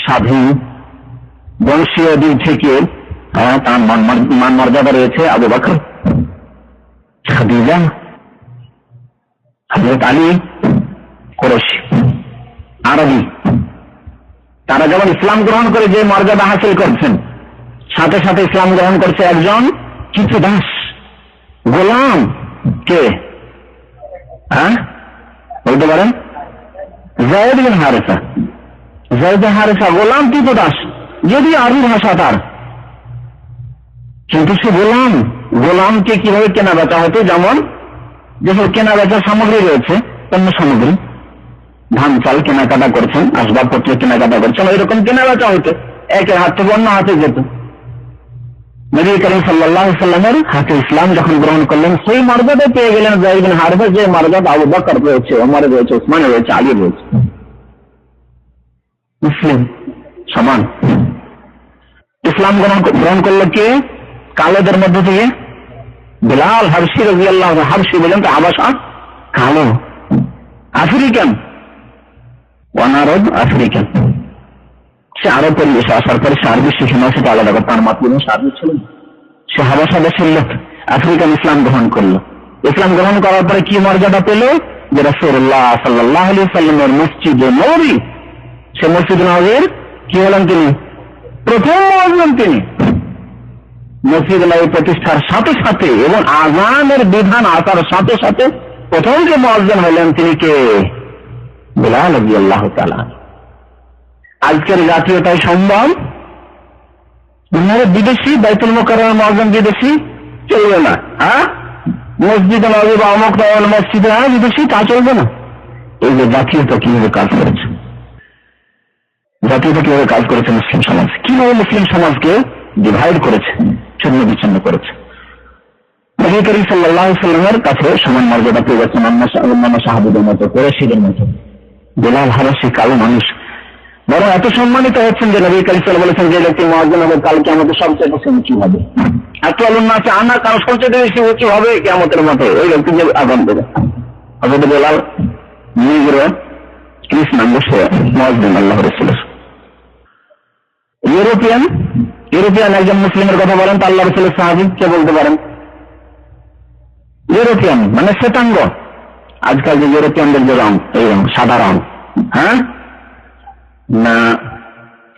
স্বাধীন বংশীয় দিক থেকে তার মান মর্যাদা রয়েছে আবু বকর, খাদিজা, হযরত আলী, কুরাইশি। আরবি তারা যেমন ইসলাম গ্রহণ করে যে মর্যাদা হাসিল করছেন, সাথে সাথে ইসলাম গ্রহণ করছে একজন কিছু দাস, গোলাম। কে? হ্যাঁ বলতে পারেন? যায়েদ বিন হারেসা। যায়েদ হারেসা গোলাম কিছু দাস, যদি আরবি ভাষা তার, কিন্তু সে গোলাম। গোলামকে কিভাবে কেনা বেচা হতো? যেমন যেসব কেনা বেচার সামগ্রী রয়েছে, পণ্য সামগ্রী, ধান চাল কেনাকাটা করছেন, আসবাবপত্র কেনাকাটা করছেন, ওইরকম কেনা বেচা হতো, একের হাত থেকে অন্য হাতে যেত। নবী করিম সাল্লাল্লাহু আলাইহি ওয়াসাল্লামের হাতে ইসলাম যখন গ্রহণ করলেন, সেই মর্যাদা পেয়ে গেলেন যায়েদ বিন হারেসা, যে মর্যাদা আবু বকর রয়েছে, ওমর রয়েছে, উসমান রয়েছে, আলী রয়েছে। মুসলিম সমান। ইসলাম গ্রহণ করলো কে? কালোদের মধ্যে থেকে বিলাল হাবশী রাদিয়াল্লাহু আনহু। হাবশী বলেন তো হাবাসা, কালো, আফ্রিকান, অনারব আফ্রিকান। সে আরব পরিবেশে আসার পরে সে আরবি শিখে না, সেটা আলাদা কথা, তার মাতৃভাষা আরবি ছিল। সে হাবাসা দেশের লোক, আফ্রিকান ইসলাম গ্রহণ করলো। ইসলাম গ্রহণ করার পরে কি মর্যাদা পেল? যে রাসূলুল্লাহ সাল্লাল্লাহু আলাইহি ওয়াসাল্লামের মসজিদে নববী, সে মসজিদ নববীর কি হলেন? তিনি প্রথম মুয়াজ্জিন। তিনি মসজিদ নববী প্রতিষ্ঠার সাথে সাথে এবং আযানের বিধান আসার সাথে সাথে প্রথম যে মুয়াজ্জিন হলেন তিনি কে? বেলাল রাদিয়াল্লাহু তাআলা। আজকের জাতীয়তায় সম্ভব? বিদেশি বাইতুল মুকাররম মুআজ্জাম বিদেশি চলবে না। হ্যাঁ, মসজিদে নববী বা অমুক মসজিদে বিদেশি, তা চলবে না। এই যে জাতীয়তা কিভাবে কাজ করেছে, জাতীয়তা কিভাবে কাজ করেছে মুসলিম সমাজ, কিভাবে মুসলিম সমাজকে ডিভাইড করেছে, ছিন্ন বিচ্ছিন্ন করেছে। নবী করিম সাল্লাল্লাহু আলাইহি ওয়াসাল্লামের কাছে সমান মর্যাদা পেয়ে গেছেন অন্যান্য সাহাবীদের মতো, কুরাইশদের মতো। বেলাল হাবশী কালো মানুষ বড় এত সম্মানিত হচ্ছেন যে নবী করিম সাল্লাল্লাহু আলাইহি ওয়াসাল্লাম বলেছেন যে ব্যক্তি মুয়াজ্জিন হবে কালকে আমাদের সবচেয়ে বেশি উঁচু হবে। আকরামুন নাস আনা, কারো সবচেয়ে বেশি উঁচু হবে কিয়ামতের মাঠে ওই ব্যক্তি যে আযান দেবে। হযরত বেলাল নিগ্রো কৃষ্ণ বসে মুয়াজ্জিন আল্লাহর রাসূলের। ইউরোপিয়ান একজন মুসলিমের কথা বলেন তো আল্লাহ রাসূলের সাহাবী কে বলতে পারেন? ইউরোপিয়ান মানে শ্বেতাঙ্গ। আজকাল যে ইউরোপিয়ানদের যে রং, এই রং সাদা রং, হ্যাঁ না,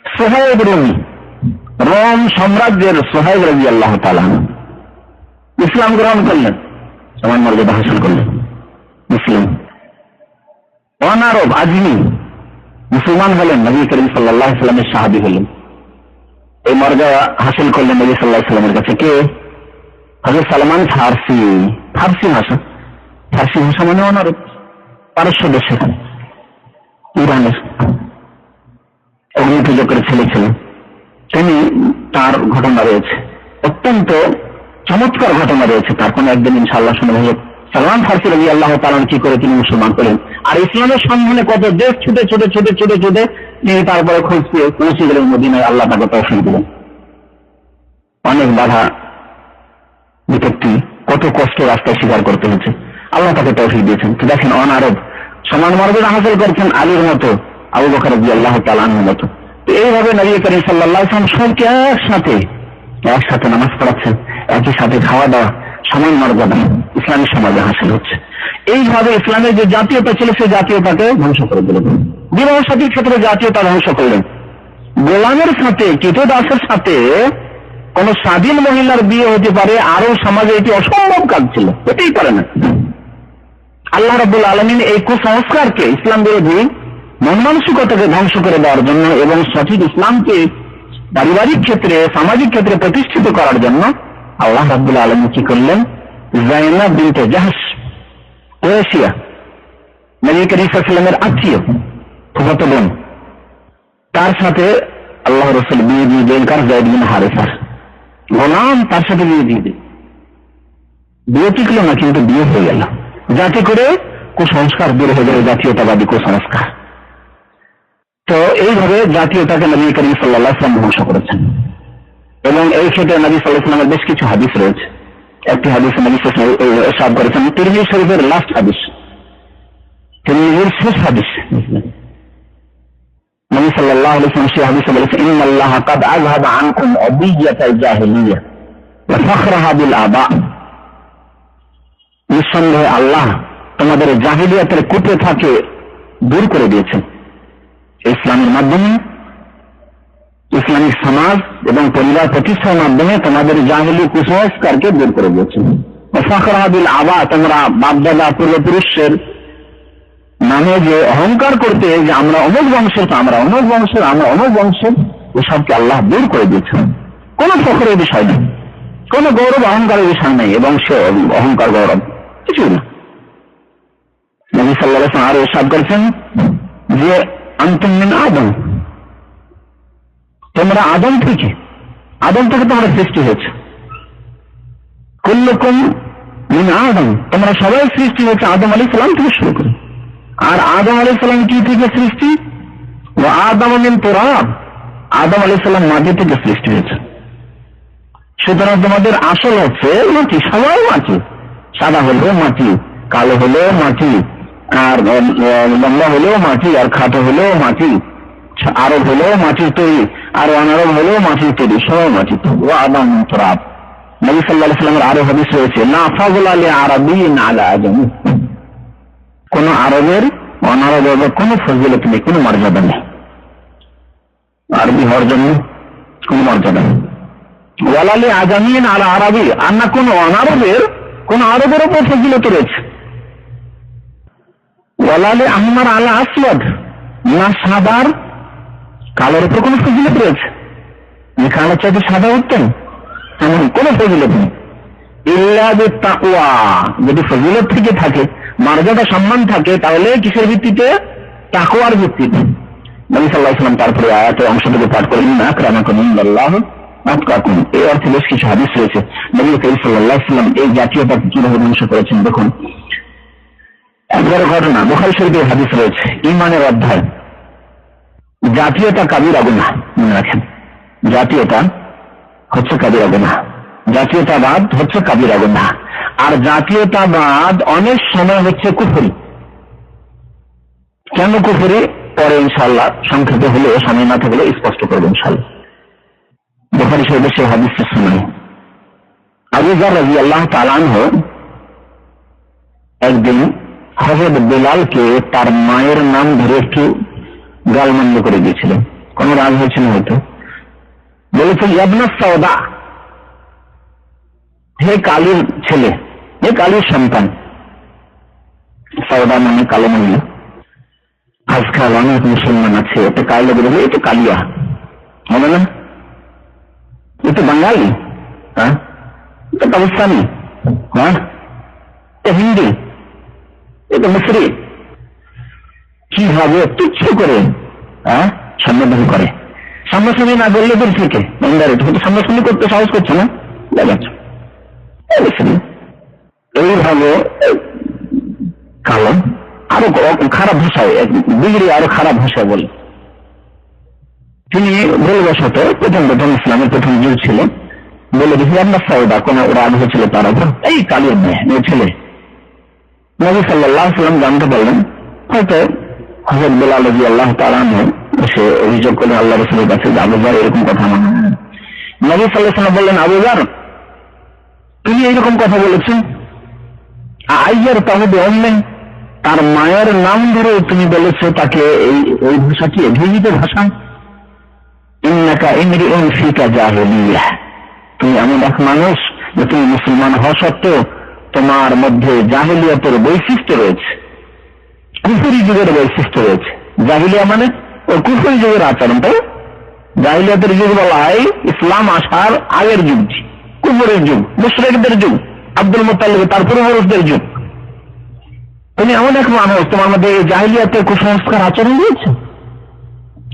সুহাইব রুমি, রোম সাম্রাজ্যের সুহাইব রাদিয়াল্লাহু তাআলা ইসলাম গ্রহণ করলেন, সমান মর্যাদা হাসিল করলেন, মুসলিম। অনারব আজমি মুসলমান হলেন, নবী করিম সাল্লাল্লাহু আলাইহি ওয়াসাল্লামের সাহাবী হলেন। এই মর্যাদা হাসিল করলেন নবী সাল্লাল্লাহু আলাইহি ওয়াসাল্লামের কাছে কে? হযরত সালমান ফারসি। ফারসি ভাষা মানে অনারব, পারস্য দেশের, ইরানের অগ্নিপূজকের ছেলে ছিলেন তিনি। তার ঘটনা রয়েছে, অত্যন্ত চমৎকার ঘটনা রয়েছে তার। কোন একদিন ইনশাআল্লাহ শুনে হলো সালমান ফারসি রাদিয়াল্লাহু তাআলা কি করে তিনি মুসলমান হলেন, আর ইসলামের সন্ধানে কত দেশ ছুটে তিনি তারপরে খোঁজ পেয়ে পৌঁছে গেলেন মদিনায়। আল্লাহ তাকে তৌফিক দিলেন। অনেক বাধা বিপত্তি, কত কষ্ট রাস্তায় স্বীকার করতে হয়েছে, আল্লাহ তাকে তৌফিক দিয়েছেন। তো দেখেন, অনারব সমান মর্যাদা হাসিল করছেন আলীর মতো, আবু বকর রাদিয়াল্লাহু তাআলা আনহুর মতো। তো এইভাবে নবী করিম সাল্লাল্লাহু আলাইহি ওয়াসাল্লাম সবকে একসাথে নামাজ পড়াচ্ছেন, একই সাথে খাওয়া দাওয়া, সমান মর্যাদা ইসলামী সমাজে হাসিল হচ্ছে। এইভাবে ইসলামের যে জাতীয়তা ছিল সেই জাতীয়তাকে ধ্বংস করে দিলেন। বিবাহ সাথীর ক্ষেত্রে জাতীয়তা ধ্বংস করলেন। গোলামের সাথে, কৃতদাসের সাথে কোন স্বাধীন মহিলার বিয়ে হতে পারে, আরো সমাজে এটি অসম্ভব কাজ ছিল, হতেই পারে না। আল্লাহ রাব্বুল আলামিন এই কুসংস্কারকে, ইসলাম বিরোধী মন মানসিকতাকে ধ্বংস করে দেওয়ার জন্য এবং সঠিক ইসলামকে পারিবারিক ক্ষেত্রে, সামাজিক ক্ষেত্রে প্রতিষ্ঠিত করার জন্য আল্লাহ রাব্বুল আলামিন কি করলেন? যায়েনাব বিনতে জাহশ, কুরাইশিয়া, নবী করিম সাল্লাল্লাহু আলাইহি ওয়াসাল্লামের আত্মীয়, ফুফাতো বোন, তার সাথে আল্লাহ রাসূল বিয়ে দিয়ে দেন। কার? যায়েদ বিন হারেসা, গোলাম, তার সাথে বিয়ে দিয়ে দেন। বিয়ে টিকল না, কিন্তু বিয়ে হয়ে গেল, যাতে করে কুসংস্কার দূর হয়ে যাবে, জাতীয়তাবাদী কুসংস্কার। তো এইভাবে জাতীয়তাকে নবী করিম সাল্লাল্লাহু আলাইহি ওয়াসাল্লাম ধ্বংস করেছেন। এবং এই ক্ষেত্রে নবী সাল্লাল্লাহু আলাইহি ওয়াসাল্লামের বেশ কিছু হাদিস রয়েছে। একটি হাদিস নবী সাল্লাল্লাহু আলাইহি ওয়াসাল্লাম ইরশাদ করেছেন, তিরমিজি শরীফের লাস্ট হাদিস, তিরমিজির শেষ হাদিস। নবী সাল্লাল্লাহু আলাইহি ওয়াসাল্লাম সেই হাদিসে বলেছেন, ইন্নাল্লাহা কাদ আযহাবা আনকুম আবিয়াতাল জাহিলিয়া ওয়া ফখরাহা বিল আবা। নিঃসন্দেহে আল্লাহ তোমাদের জাহিলিয়াতের কুপ্রথাকে দূর করে দিয়েছেন। ইসলামের মাধ্যমে, ইসলামিক সমাজ এবং পরিবার প্রতিষ্ঠার মাধ্যমে তোমাদের জাহিলি কুসংস্কারকে দূর করে দিয়েছেন। ফখরাহা বিল আবা, তোমরা বাপদাদা পূর্বপুরুষের নামে যে অহংকার করতে যে আমরা অমুক বংশের, আমরা অমুক বংশের, আমরা অমুক বংশের, এসবকে আল্লাহ দূর করে দিয়েছেন। কোন ফখরের বিষয় নেই, কোন গৌরব অহংকারের বিষয় নেই, এবং সে অহংকার গৌরব কিছু না। নবী সাল্লাল্লাহু আলাইহি ওয়াসাল্লাম আরো ইরশাদ করেছেন যে আনতুম মিন আদম, তোমরা আদম থেকে তোমরা সৃষ্টি হয়েছে। কুল্লুকুম মিন আদম, তোমরা সবাই সৃষ্টি হয়েছে আদম আলাইহিস সালাম থেকে শুরু করে। আর আদম আলাইহিস সালাম কি থেকে সৃষ্টি? ওয়া আদম মিন তুরাব, আদম আলাইহিস সালাম মাটি থেকে সৃষ্টি হয়েছে। সুতরাং তোমাদের আসল হচ্ছে মাটি, সবাই মাটি। সাদা হলেও মাটি, কালো হলেও মাটি, আর লম্বা হলেও মাটি, আর খাটো হলেও মাটি, আরব হলেও মাটির তৈরি, আর অনারব হলেও মাটির তৈরি, সবাই মাটি। ওয়া আদম মিন তুরাব। নবী সাল্লাল্লাহু আলাইহি ওয়াসাল্লামের আরো হাদিস রয়েছে, লা ফাযলা লি আরাবিয়্যিন আলা আজমি, কোন আরবের অনারবের কোন ফজিলত নেই, কোন মর্যাদা নেই, আরবি হওয়ার জন্য কোন মর্যাদা নেই। ওয়ালা লি আজামিয়্যিন আলা আরাবি, আর না কোন অনারবের কোন আরবের উপর ফজিলত রয়েছে। ওয়ালালে আহমার আলা আসওয়াদ, না সাদার কালোর উপর কোন ফজিলত রয়েছে, কালো চাইতে সাদা উঠতেন, এমন কোন ফজিলত নেই। ইল্লা বিত্তাকওয়া, যদি ফজিলত থেকে থাকে, মর্যাদা সম্মান থাকে, তাহলে কিসের ভিত্তিতে? তাকওয়ার ভিত্তিতে। নবী সাল্লাল্লাহু আলাইহি ওয়াসাল্লাম তারপরে আয়াতের অংশটুকু পাঠ করেন, ইন্না আকরামাকুম ইনদাল্লাহি আতকাকুম। এই অর্থে বেশ কিছু হাদিস রয়েছে। নবী করিম সাল্লাল্লাহু আলাইহি ওয়াসাল্লাম এই জাতীয়তাকে কিভাবে ধ্বংস করেছেন দেখুন। একবার ঘটনা, বুখারী শরীফের হাদিস রয়েছে, ঈমানের অধ্যায়, জাতীয়তা কাবিরা গুনাহ। মনে রাখেন, জাতীয়তা হচ্ছে কাবিরা গুনাহ, জাতীয়তাবাদ হচ্ছে কাবিরা গুনাহ। আর জাতীয়তাবাদ অনেক সময় হচ্ছে কুফরি। কেন কুফরি? পরে ইনশাআল্লাহ সংক্ষেপে হলেও, সময় না থাকলে স্পষ্ট করবো ইনশাআল্লাহ। বুখারী শরীফের সেই হাদিসটা শুনুন। আবু যার রাদিয়াল্লাহু তাআলা আনহু একদিন হযরত বিলালকে তার মায়ের নাম ধরে একটু গালমন্দ করে দিয়েছিলেন। কোন রাগ হয়েছিল হয়তো, বলেছে ইবনা সাওদা, হে কালীর ছেলে, হে কালীর সন্তান। সাওদা মানে কালো মহিলা। আজকাল অনেক মুসলমান আছে, এটা কালো বলে, এটা কালিয়া হবে না, এটা বাঙালি, হ্যাঁ, এটা পাকিস্তানি, হ্যাঁ, এটা হিন্দি, এটা মিশরি, কি হবে তুচ্ছ করে, হ্যাঁ, সম্বোধন করে। সামনাসামনি না বললে দূর থেকে সামনাসামনি করতে সাহস করছে না, এইভাবে কালো আরো খারাপ ভাষায়, বিগড়ি আরো খারাপ ভাষায় বলে। তিনি ভুলবশত প্রথম ইসলামের প্রথম যুগ ছিল, বলে দেখি আপনার সাউদা, কোন রাগ হয়েছিল তার উপর, এই কালীর মেয়ে ছেলে। নবী সাল্লাল্লাহু আলাইহি ওয়াসাল্লাম জানতে পারলেন, হয়তো হযরত বিলাল রাদিয়াল্লাহু তাআলা আনহু সে অভিযোগ করলেন আল্লাহ রাসূলের কাছে যে আবু যার এরকম কথা মনে হয়। নবী সাল্লাল্লাহু আলাইহি ওয়াসাল্লাম বললেন, আবু যার তিনি এইরকম কথা বলেছেন, আইয়ার তাহবে অন্যেন, তার মায়ের নাম ধরে তুমি বলেছো তাকে এই ভাষা কি অভিহিত ভাষা? ইন্নাকা ইমরিউন ফিকা জাহিলিয়াহ, তুমি এমন এক মানুষ যে তুমি মুসলমান হওয়া সত্ত্বেও তোমার মধ্যে জাহিলিয়াতের বৈশিষ্ট্য রয়েছে, কুফরি যুগের বৈশিষ্ট্য রয়েছে। জাহিলিয়া মানে ওই কুফরি যুগের আচরণ, তাই জাহিলিয়াতের যুগ বলা হয় ইসলাম আসার আগের যুগ, কুফরের যুগ, মুশরিকদের যুগ, আব্দুল মুত্তালিব তার পূর্বপুরুষদের যুগ। তুমি এমন এক মানুষ, তোমার মধ্যে এই জাহিলিয়াতের কুসংস্কার আচরণ রয়েছে,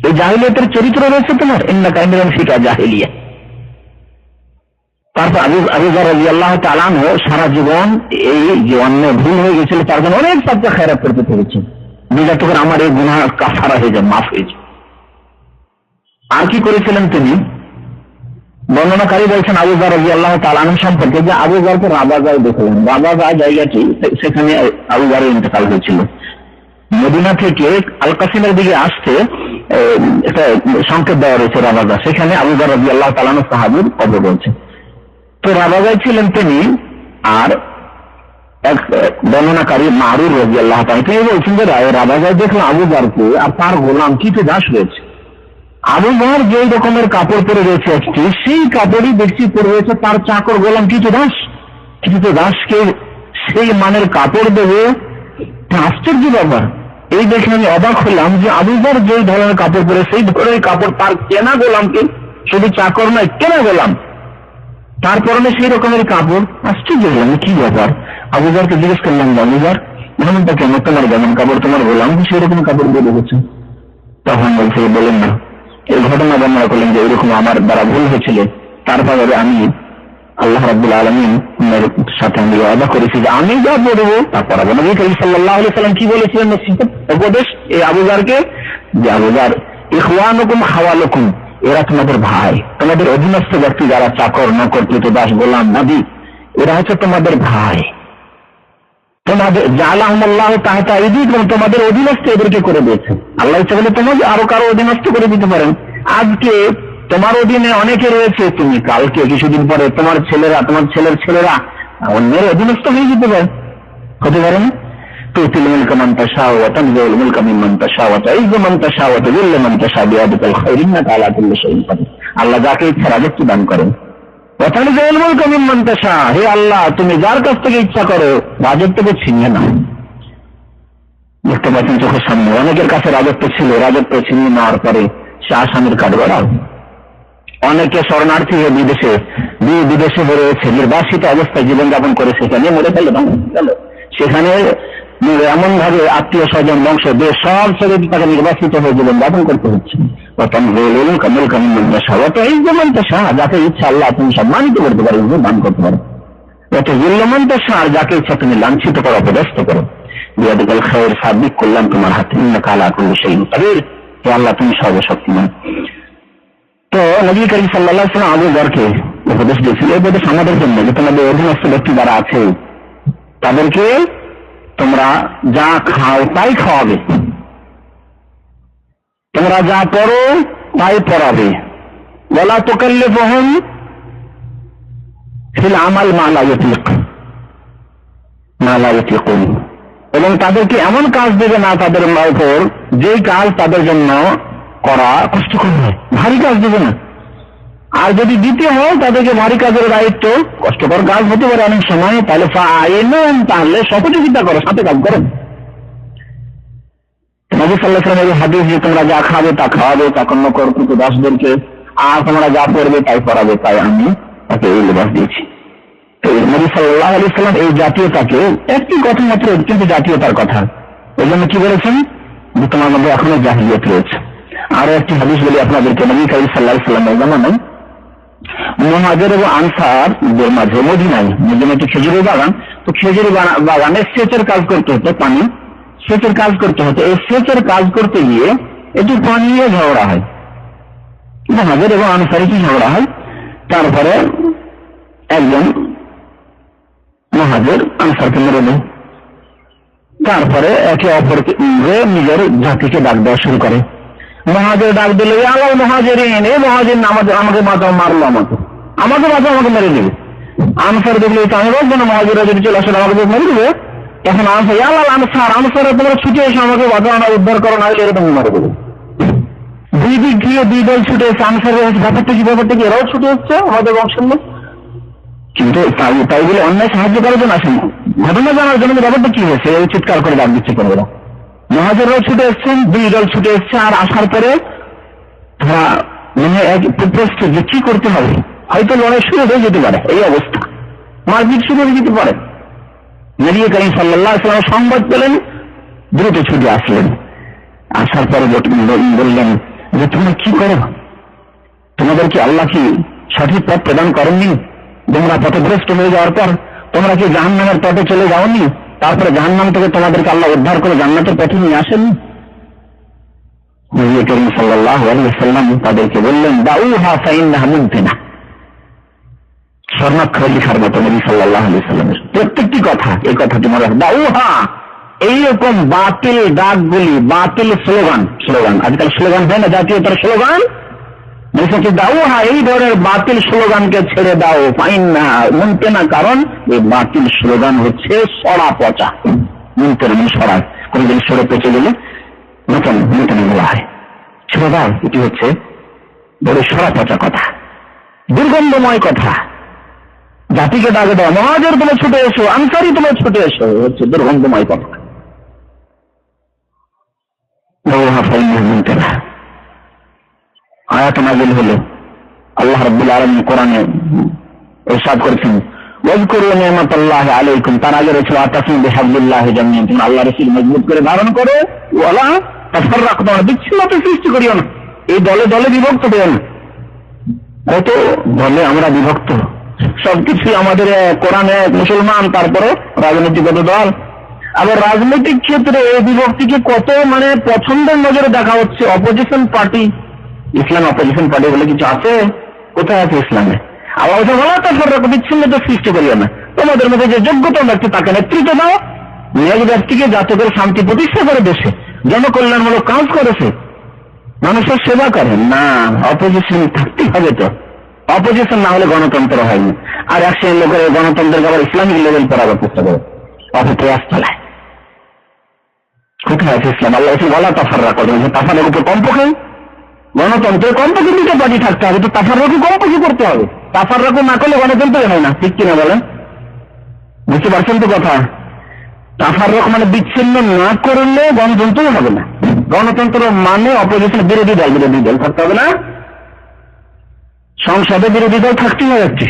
এই জাহিলিয়াতের চরিত্র রয়েছে তোমার। ইন্নাকা ইমরিউন ফিকা জাহিলিয়া। তারপর আবু যার রাদিয়াল্লাহু তাআলা আনহু সারা জীবন এই যে অন্য ভুল হয়ে গেছিল তার জন্য অনেক সাদকা খায়রাত করতে পেরেছেন, যাতে করে আমার এই গুনাহ কাফারা হয়ে যায়, মাফ হয়ে যায়। আর কি করেছিলেন তিনি? বর্ণনাকারী বলছেন আবু যার রাদিয়াল্লাহু তাআলা আনহু সম্পর্কে যে আবু যারকে রাবাজায় দেখলেন। রাবাজা জায়গাটি, সেখানে আবু যারের ইন্তেকাল হয়েছিল। মদিনা থেকে আল কাসিমের দিকে আসতে একটা সংকেত দেওয়া রয়েছে রাবাজা, সেখানে আবু যার রাদিয়াল্লাহু তাআলা আনহু সাহাবীর কবর রয়েছে। তো রাবাজায় ছিলেন তিনি। আর এক বর্ণনাকারী মারুর রাদিয়াল্লাহু তাআলা তিনি বলছেন যে রাবাজায় দেখলাম আবু যারকে, আর তার গোলাম কিছু দাস রয়েছে। আবু যার যে রকমের কাপড় পরে রয়েছে একটি, সেই কাপড়ই দেখছি পরে রয়েছে তার চাকর গোলাম কিছু দাস। কিছু দাসকে সেই মানের কাপড় দেবে, আশ্চর্য ব্যাপার। এই দেখে আমি অবাক হলাম যে আবু যার যে ধরনের কাপড় পরে, সেই ধরনের কাপড় তার কেনা গোলামকে, শুধু চাকর নয়, কেনা গোলাম তার পরনে সেই রকমের কাপড়। আশ্চর্য হলাম, কি ব্যাপার। আবু যারকে জিজ্ঞেস করলাম, আবু যার এমনটা কেন, তোমার যেমন কাপড় তোমার গোলাম সেই রকম কাপড় দিয়ে রেখেছে? তখন বলছে, বলেন না। এই ঘটনা বর্ণনা করলেন যে এরকম আমার দ্বারা ভুল হয়েছিল, তারপরে আমি আল্লাহ রাব্বুল আলামিনের সাথে আমি ওয়াদা করেছি যে আমি যা পড়বো তা পড়াবো। নবী করিম সাল্লাল্লাহু আলাইহি সাল্লাম কি বলেছিলেন উপদেশ এই আবু যারকে, যে আবু যার ইখওয়ানুকুম হাওয়ালুকুম, এরা তোমাদের ভাই, তোমাদের অধীনস্থ ব্যক্তি যারা চাকর নকর কৃতদাস গোলাম নবী, এরা হচ্ছে তোমাদের ভাই। তোমাদের জাআলাহুমুল্লাহু তাহতা আইদিকুম, তোমাদের অধীনস্থ এদেরকে করে দিয়েছে আল্লাহ। ইচ্ছা করলে তোমাকে আরো কারো অধীনস্থ করে দিতে পারেন। আজকে তোমার অধীনে অনেকে রয়েছে, তুমি কালকে কিছুদিন পরে তোমার ছেলেরা, তোমার ছেলের ছেলেরা অন্যের অধীনস্থ হয়ে যেতে পারে, হতে পারে না? তুতিল মুলকা মান তাশাউ ওয়া তানজিউল মুলকা মিম্মান তাশাউ ওয়া তুইজ্জু মান তাশাউ ওয়া তুযিল্লু মান তাশাউ বিয়াদিকাল খায়র ইন্নাকা আলা কুল্লি শাইইন কাদির। আল্লাহ যাকে ইচ্ছা রাজত্ব দান করেন। ওয়া তানজিউল মুলকা মিম্মান তাশাউ, হে আল্লাহ তুমি যার কাছ থেকে ইচ্ছা করো রাজত্বকে ছিনিয়ে নাও। দেখতে পাচ্ছেন চোখের সামনে অনেকের কাছে রাজত্ব ছিল, রাজত্ব ছিনিয়ে নেওয়ার পরে সে আসামির কাঠগড়াও। অনেকে শরণার্থী হয়ে বিদেশে বেরোয়েছে, নির্বাসিত অবস্থায় জীবনযাপন করে সেখানে মরে ফেলে গেল। সেখানে এমন ভাবে আত্মীয় স্বজন বংশ দেশ সব ছেড়ে তাকে নির্বাসিত হয়ে জীবনযাপন করতে হচ্ছে। যাকে ইচ্ছা আল্লাহ তুমি সম্মানিত করতে পারো, দান করতে পারো। এত মূল্যমান সার, যাকে ইচ্ছা তুমি লাঞ্ছিত করো, অপদস্থ করো। বিয়াদিকাল খায়ের, সার্বিক কল্যাণ তোমার হাতে, কালা করলে সেই তাদের আল্লাহ তুমি সর্বশক্তিমান। তো নবী করিম সাল্লাল্লাহু আলাইহি ওয়াসাল্লাম আবু বকরকে উপদেশ দিয়েছিল, এই উপদেশ আমাদের জন্য যে তোমাদের অধীনস্থ ব্যক্তি যারা আছে তাদেরকে তোমরা যা খাও তাই খাওয়াবে, তোমরা যা পড়ো তাই পড়াবে। ওয়ালা তুকাল্লিফুহুম ফিল আমাল মা লা ইউতিকুন, এবং তাদেরকে এমন কাজ দেবে না তাদের উপর যেই কাজ তাদের জন্য করা কষ্টকর হয়, ভারী কাজ দেবে না। আর যদি দিতে হয় তাদেরকে ভারী কাজের দায়িত্ব, কষ্টকর কাজ হতে পারে অনেক সময়, তাহলে সহযোগিতা করো, সাথে কাজ করো। নবী সাল্লাল্লাহু আলাইহি ওয়াসাল্লাম হাদিস যে তোমরা যা খাবে তা খাওয়াবে চাকর দাসদেরকে, আর তোমরা যা পড়বে তাই পড়াবে, তাই আমি তাকে এই লিবাস দিয়েছি। তো নবী সাল্লাল্লাহু আলাইহি ওয়াসাল্লাম এই জাতীয়তাকে একটি কথা মাত্র, কিন্তু জাতীয়তার কথা, এই জন্য কি বলেছেন যে তোমার মধ্যে এখনো জাহিলিয়াত রয়েছে। আরো একটি হাদিস বলি আপনাদেরকে, নবী কারীম সাল্লাল্লাহু আলাইহি ওয়াসাল্লামের জামানায় মুহাজির এবং আনসারদের মাঝে মদিনায় একটি খেজুরের বাগান, তো খেজুরের বাগানে সেচের কাজ করতে হতো, পানি সেচের কাজ করতে হতো। এই সেচের কাজ করতে গিয়ে একটু পানি নিয়ে ঝগড়া হয়, মুহাজির এবং আনসারি কি ঝগড়া হয়। তারপরে একজন মুহাজির আনসারকে মেরে দেয়, তারপরে একে অপরকে নিজের জাতিকে ডাক দেওয়া শুরু করে। মুহাজির ডাক দিল, আল্লাহ মুহাজিরিন, এই মুহাজির আমাকে বাঁচাও, মারলো আমাকে বাঁচাও, আমাকে মেরে দেবে। আনসার দেখলে আমি বলবো না, মুহাজিরা যদি চলে আসলে আমাকে মেরে দেবে। এখন আনসার, আল্লাহ আনসার তোমরা ছুটে এসে আমাকে বাঁচাও, না উদ্ধার করো, না হলে এরকম মেরে দেবে। দুই দিক দিয়ে দুই দল ছুটে এসে আনসারের ব্যাপারটা কি এরাও ছুটে এসছে আমাদের বংশের লোক, কিন্তু তাই বলে অন্যায় সাহায্য করার জন্য আসেন, ঘটনা জানার জন্য ব্যাপারটা কি হয়েছে এই চিৎকার করে ডাক দিচ্ছে করে। মুহাজিররাও ছুটে এসছেন, দুই দল ছুটে এসছে, আর আসার পরে তারা মানে প্রস্তুত যে কি করতে হবে, হয়তো লড়াই শুরু হয়ে যেতে পারে, এই অবস্থা মারপিট শুরু হয়ে যেতে পারে। নবী করিম সাল্লাল্লাহু আলাইহি ওয়াসাল্লাম সংবাদ পেলেন, দ্রুত ছুটে আসলেন। আসার পরে বললেন যে তোমরা কি করো, তোমাদের কি আল্লাহ কি সঠিক পথ প্রদান করেননি? তোমরা পথভ্রষ্ট হয়ে যাওয়ার পর তোমরা কি জাহান্নামের পথে চলে যাওনি? তারপরে জাহান্নাম থেকে তোমাদেরকে আল্লাহ উদ্ধার করে জান্নাতের পথে নিয়ে আসেননি? নবী করিম সাল্লাল্লাহু আলাইহি ওয়াসাল্লাম তাদেরকে বললেন, দাউহা ফাইন্নাহা মুনতিনা, স্বর্ণাক্ষরে লিখার মতো নবী সাল্লাল্লাহু আলাইহি ওয়াসাল্লামের প্রত্যেকটি কথা, এই কথাটি মনে রাখবেন। দাউহা, এইরকম বাতিল ডাকগুলি, বাতিল স্লোগান, আজকাল স্লোগান হয় না, জাতীয়তার স্লোগান, দাউহা, এই ধরনের বাতিল স্লোগানকে ছেড়ে দাও, ফাইন্নাহা মুনতিনা, কারণ এই বাতিল স্লোগান হচ্ছে সরা পচা। মুনতিনা মানে সরা, কোনদিন সরে পচে গেলে নতুন বলা হয়, ছেড়ে দাও, এটি হচ্ছে বড় সরা পচা কথা, দুর্গন্ধময় কথা। জাতিকে ডাকে দাও, মুহাজির তুমি ছুটে এসো, আনসারি তুমি ছুটে এসো, হচ্ছে দুর্গন্ধময় কথা। আয়াত নাযিল হলো, আল্লাহ রাব্বুল আলামিন কোরআনে ইরশাদ করেছেন, ওয়াজকুরু নি'মাতাল্লাহি আলাইকুম, তার আগে রয়েছে ওয়াতাসিমু বিহাবলিল্লাহি জামিআন, তোমরা আল্লাহর রশিদ মজবুত করে ধারণ করো, ওয়ালা তাফাররাকু, তোমরা বিচ্ছিন্নতা সৃষ্টি করিও না, এই দলে দলে বিভক্ত হইও না। কত দলে আমরা বিভক্ত, সবকিছু আমাদের কোরআনে মুসলমান, তারপরে রাজনৈতিকগত দল। আবার রাজনৈতিক ক্ষেত্রে এই বিভক্তিকে কত মানে পছন্দের নজরে দেখা হচ্ছে। অপোজিশন পার্টি, ইসলাম অপোজিশন পার্টি বলে কিছু আছে? কোথায় আছে ইসলামে? আবার বলা তাফাররাকু, বিচ্ছিন্নতা সৃষ্টি করিও না, তোমাদের মধ্যে যে যোগ্যতা ব্যক্তি তাকে নেতৃত্ব দাও, নিজ ব্যক্তিকে যাতে করে শান্তি প্রতিষ্ঠা করে, দেশে জনকল্যাণমূলক কাজ করেছে, মানুষের সেবা করে না। অপোজিশন থাকতেই হবে, তো অপোজিশন না হলে গণতন্ত্র হয়নি। আর এক শ্রেণীর লোকের গণতন্ত্রের আবার ইসলামিক লেভেল করাবার চেষ্টা করে, অপপ্রয়াস চালায়। কোথায় আছে ইসলাম? আল্লাহ এসে বলা তাফাররাকু, তাফাররাকু উপর কমপক্ষে গণতন্ত্রের কমপক্ষে দুটো পার্টি থাকতে হবে, তো তাফাররাকু কমপক্ষে করতে হবে। তাফাররাকু না করলে গণতন্ত্রই হয় না, ঠিক কিনা বলেন? বুঝতে পারছেন তো কথা? তাফাররুক মানে বিচ্ছিন্ন না করলে গণতন্ত্র হবে না। গণতন্ত্র মানে অপোজিশন বিরোধী দল থাকতে হবে না, সংসদে বিরোধী দল থাকতেই হচ্ছে,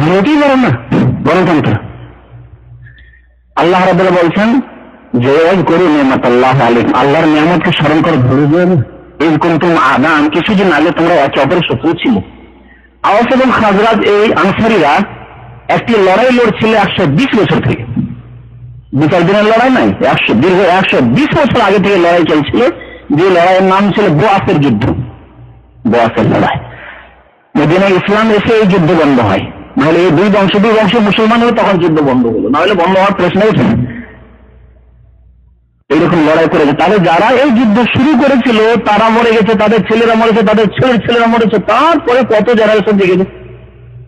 হতেই পারে না গণতন্ত্র। আল্লাহ রাব্বুল বলছেন যে করু নিয়ামত আল্লাহ আলাইকুম, আল্লাহর নিয়ামতকে স্মরণ করে ভুলে যাবে না। এই কুনতুম আদান, কিছুদিন আগে তোমরা একে অপরের শত্রু ছিল। আওস এবং খাজরাজ এই আনসারীরা একটি লড়াই লড়ছিল 120 বছর থেকে। 2-4 দিনের লড়াই নাই, দীর্ঘ 120 বছর আগে থেকে লড়াই চলছিল, যে লড়াইয়ের নাম ছিল বোয়াসের যুদ্ধ, বোয়াসের লড়াই। মদিনায় ইসলাম এসে এই যুদ্ধ বন্ধ হয়, নাহলে এই দুই বংশ মুসলমান হলে তখন যুদ্ধ বন্ধ হলো, নাহলে বন্ধ হওয়ার প্রশ্ন ওঠে না। এইরকম লড়াই করেছে, তাহলে যারা এই যুদ্ধ শুরু করেছিল তারা মরে গেছে, তাদের ছেলেরা মরেছে, তাদের ছেলেরা মরেছে, তারপরে কত জেনারেশন দেখেছে,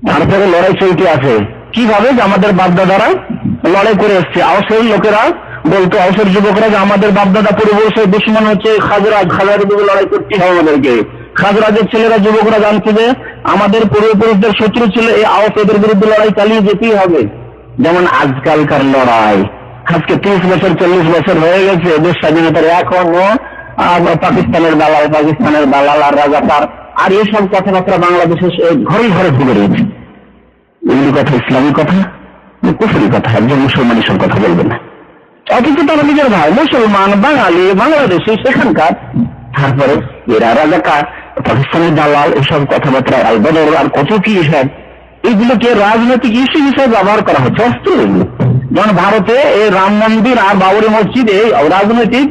তারপরে লড়াই চলতে আছে। কিভাবে? যে আমাদের বাপদাদারা লড়াই করে এসছে। আওসের লোকেরা বলতো, আওসের যুবকরা, যে আমাদের বাপদাদা পূর্ববর্ষের দুশ্মন হচ্ছে খাজরাজের বিরুদ্ধে লড়াই করতে হবে আমাদেরকে। খাজরাজের ছেলেরা যুবকরা জানছে যে আমাদের পূর্বপুরুষদের শত্রু ছিল এই আওস, এদের বিরুদ্ধে লড়াই চালিয়ে যেতেই হবে। যেমন আজকালকার লড়াই, আজকে 30 বছর 40 বছর হয়ে গেছে দেশ স্বাধীনতার, এখনো পাকিস্তানের দালাল আর রাজাকার আর এইসব কথাবার্তা বাংলাদেশের ঘরে ঘরে ঢুকে রয়েছে। এগুলি কথা ইসলামী কথা, কুফরি কথা, একজন মুসলমান এসব কথা বলবে না। অথচ তারা নিজের ভাই মুসলমান, বাঙালি, বাংলাদেশি, সেখানকার, তারপরে এরা রাজাকার, পাকিস্তানের দালাল, এসব কথাবার্তা আল বদর আর কত কি এসব, এইগুলোকে রাজনৈতিক ইস্যু হিসেবে ব্যবহার করা হচ্ছে, অস্ত্র এগুলো। যেমন ভারতে এই রাম মন্দির আর বাবরি মসজিদ এই রাজনৈতিক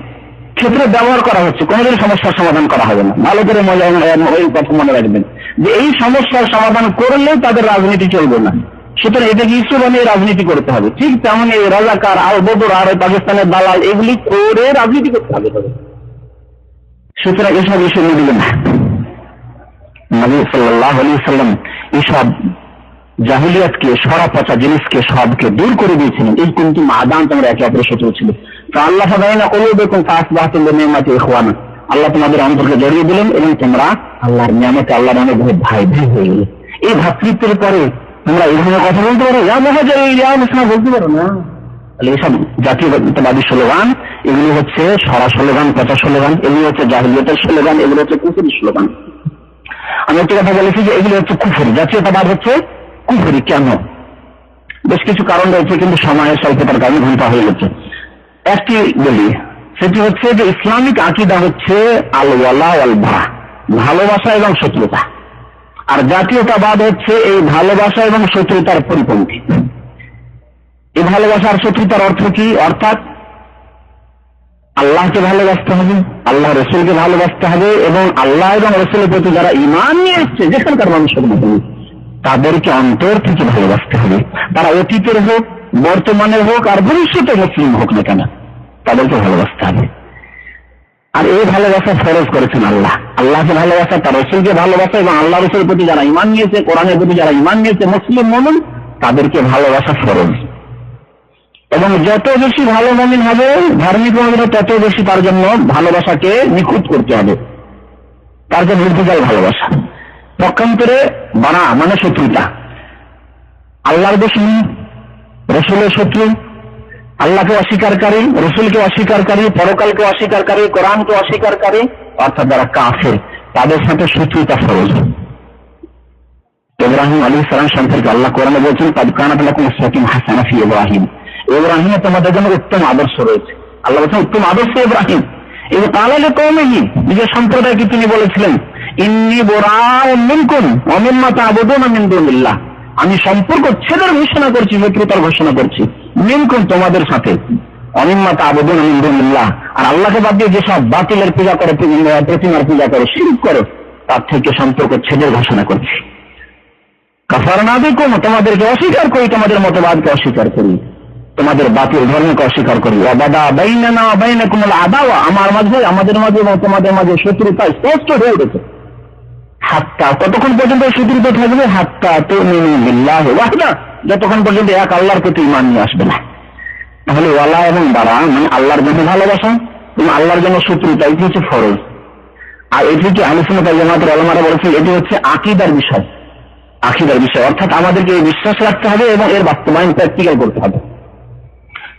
ক্ষেত্রে ব্যবহার করা হচ্ছে, কোনোদিন সমস্যার সমাধান করা হবে না। ভালো করে ওই কথা মনে রাখবেন যে এই সমস্যার সমাধান করলে তাদের রাজনীতি চলবে না, সুতরাং এটাকে ইস্যু বানিয়ে রাজনীতি করতে হবে। ঠিক তেমন এই রাজাকার আল বদর আর পাকিস্তানের দালাল এগুলি করে রাজনীতি করতে হবে। সুতরাং এসব ইস্যু নিয়ে দিবেন না। নবী সাল্লাল্লাহু আলাইহি ওয়াসাল্লাম এইসব জাহিলিয়াতকে, সরা পচা জিনিসকে সবকে দূর করে দিয়েছিলেন। এই কিন্তু আদান তোমরা একে অপরের শত্রু ছিল। আল্লাহ আল্লাহ তোমাদের অন্তরকে জড়িয়ে দিলেন এবং তোমরা আল্লাহর নিয়ামতে, আল্লাহর অনুগ্রহে ভাই ভাই হয়ে গেলে। এই ভাতৃত্বের পরে তোমরা এই ধরনের কথা বলতে পারো, বলতে পারো না। এইসব জাতীয়তাবাদী স্লোগান, এগুলি হচ্ছে সরা স্লোগান, পচা স্লোগান, এগুলি হচ্ছে জাহিলিয়াতের স্লোগান, এগুলো হচ্ছে কুফরি স্লোগান। আমি একটা কথা বলেছি যে এগুলি হচ্ছে কুফরি, জাতীয়তাবাদ হচ্ছে কুফরি। কেন? বেশ কিছু কারণ রয়েছে, কিন্তু সময়ের স্বল্পতার কারণে ঘন্টা হয়ে গেছে। একটি বলি, সেটি হচ্ছে যে ইসলামিক আকীদা হচ্ছে আল ওয়ালা ওয়াল বারা, ভালোবাসা এবং শত্রুতা। আর জাতীয়তাবাদ হচ্ছে এই ভালোবাসা এবং শত্রুতার পরিপন্থী। এই ভালোবাসা আর শত্রুতার অর্থ কি? অর্থাৎ আল্লাহকে ভালোবাসতে হবে, আল্লাহ রসুলকে ভালোবাসতে হবে, এবং আল্লাহ এবং রসুলের প্রতি যারা ঈমান নিয়ে এসছে, যেখানকার মানুষের মতো, তাদেরকে অন্তর থেকে ভালোবাসতে হবে। তারা অতীতের হোক, বর্তমানের হোক, আর ভবিষ্যতে মুসলিম হোক না কেন, তাদেরকে ভালোবাসতে হবে। আর এই ভালোবাসা ফরজ করেছেন আল্লাহ। আল্লাহকে ভালোবাসা, তার রসুলকে ভালোবাসা, এবং আল্লাহ রসুলের প্রতি যারা ঈমান নিয়েছে, কোরআনের প্রতি যারা ঈমান নিয়েছে, মুসলিম মুমিন, তাদেরকে ভালোবাসা ফরজ। এবং যত বেশি ভালো মুমিন হবে, ধার্মিক মুমিন, তত বেশি তার জন্য ভালোবাসাকে নিখুঁত করতে হবে, তার জন্য নির্ভুল ভালোবাসা। পক্ষান্তরে বানা মানে শত্রুতা, আল্লাহর দুশমন, রসুলের শত্রু, আল্লাহকে অস্বীকারী, রসুলকে অস্বীকারী, পরকালকে অস্বীকারী, কোরআনকে অস্বীকারী, অর্থাৎ যারা কাফের, তাদের সাথে শত্রুতা ফরজ। ইব্রাহিম আলাইহিস সালাম সম্পর্কে আল্লাহ কোরআনে বলছেন, কাদ কানাত লাকুম উসওয়াতুন হাসানাতুন ফি ইব্রাহিম, ইব্রাহিমে তোমাদের জন্য উত্তম আদর্শ রয়েছে। আল্লাহ বলছেন উত্তম আদর্শ ইব্রাহিম। এই কালালে কওমিহি, নিজের সম্প্রদায়কে তিনি বলেছিলেন, ইন্নী বুরাউম মিনকুম ওয়া মিম্মা তা'বুদুনা মিন দুনিল্লাহ, আমি সম্পর্ক ছেদের ঘোষণা করছি, শত্রুতার ঘোষণা করছি, মিনকুম তোমাদের সাথে, ওয়া মিম্মা তা'বুদুনা মিন দুনিল্লাহ, আর আল্লাহকে বাদ দিয়ে যেসব বাতিলের পূজা করে, প্রতিমার পূজা করে, শিরক করে, তার থেকে সম্পর্ক ছেদের ঘোষণা করছি। কাফারনা বিকুম, তোমাদেরকে অস্বীকার করি, তোমাদের মতবাদকে অস্বীকার করি, তোমাদের বাতিল ধর্মকে অস্বীকার করি। ওয়া বাদা বাইনানা ওয়া বাইনাকুমুল আদাওয়া, আমার মাঝে, আমাদের মাঝে এবং তোমাদের মাঝে শত্রুতা স্পষ্ট হয়ে উঠেছে। হাত্তা, কতক্ষণ পর্যন্ত শত্রুতা থাকবে? হাত্তা তুমিনু বিল্লাহি ওয়াহদা, যতক্ষণ পর্যন্ত এক আল্লাহর প্রতি ঈমান নিয়ে আসবে না। তাহলে ওয়ালা এবং বারা মানে আল্লাহর জন্য ভালোবাসা এবং আল্লাহর জন্য শত্রুতা, এটি হচ্ছে ফরজ। আর এটি হচ্ছে আহলে সুন্নাত ওয়াল জামাতের উলামারা বলেছেন, এটি হচ্ছে আকীদার বিষয়। আকীদার বিষয় অর্থাৎ আমাদেরকে এই বিশ্বাস রাখতে হবে এবং এর বাস্তবায়ন প্র্যাকটিক্যাল করতে হবে।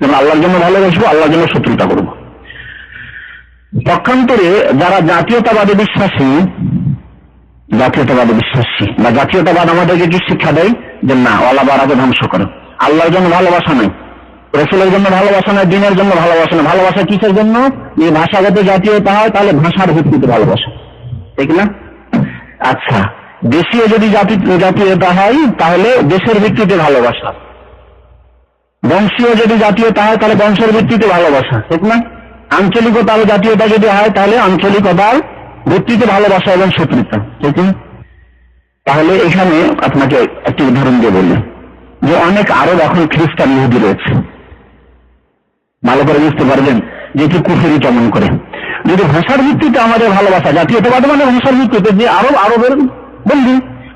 যেমন আল্লাহর জন্য ভালোবাসবো, আল্লাহর জন্য শত্রুতা করবো। পক্ষান্তরে যারা জাতীয়তাবাদী বিশ্বাসী বা জাতীয়তাবাদ আমাদেরকে কি শিক্ষা দেয় যে না, ওয়ালা বারাকে ধ্বংস করো, আল্লাহর জন্য ভালোবাসা নাই, রসুলের জন্য ভালোবাসা নাই, দিনের জন্য ভালোবাসা নাই। ভালোবাসা কিসের জন্য? যদি ভাষাগত জাতীয়তা হয় তাহলে ভাষার ভিত্তিতে ভালোবাসা, ঠিক না? আচ্ছা, দেশীয় যদি জাতীয়তা হয় তাহলে দেশের ভিত্তিতে ভালোবাসা, বংশীয় যদি জাতীয়তা হয় তাহলে বংশের ভিত্তিতে ভালোবাসা, ঠিক না? আঞ্চলিকতার জাতীয়তা যদি হয় তাহলে আঞ্চলিকতার ভিত্তিতে ভালোবাসা এবং শত্রুতা, ঠিক না? তাহলে এখানে আপনাকে একটি উদাহরণ দিয়ে বললেন যে অনেক আরব এখন খ্রিস্টান ইহুদি রয়েছে, ভালো করে বুঝতে পারবেন যে কি কুফরি কেমন করে। যদি ভাষার ভিত্তিতে আমাদের ভালোবাসা, জাতীয়তাবাদ মানে ভাষার ভিত্তিতে, যে আরবের বন্ধু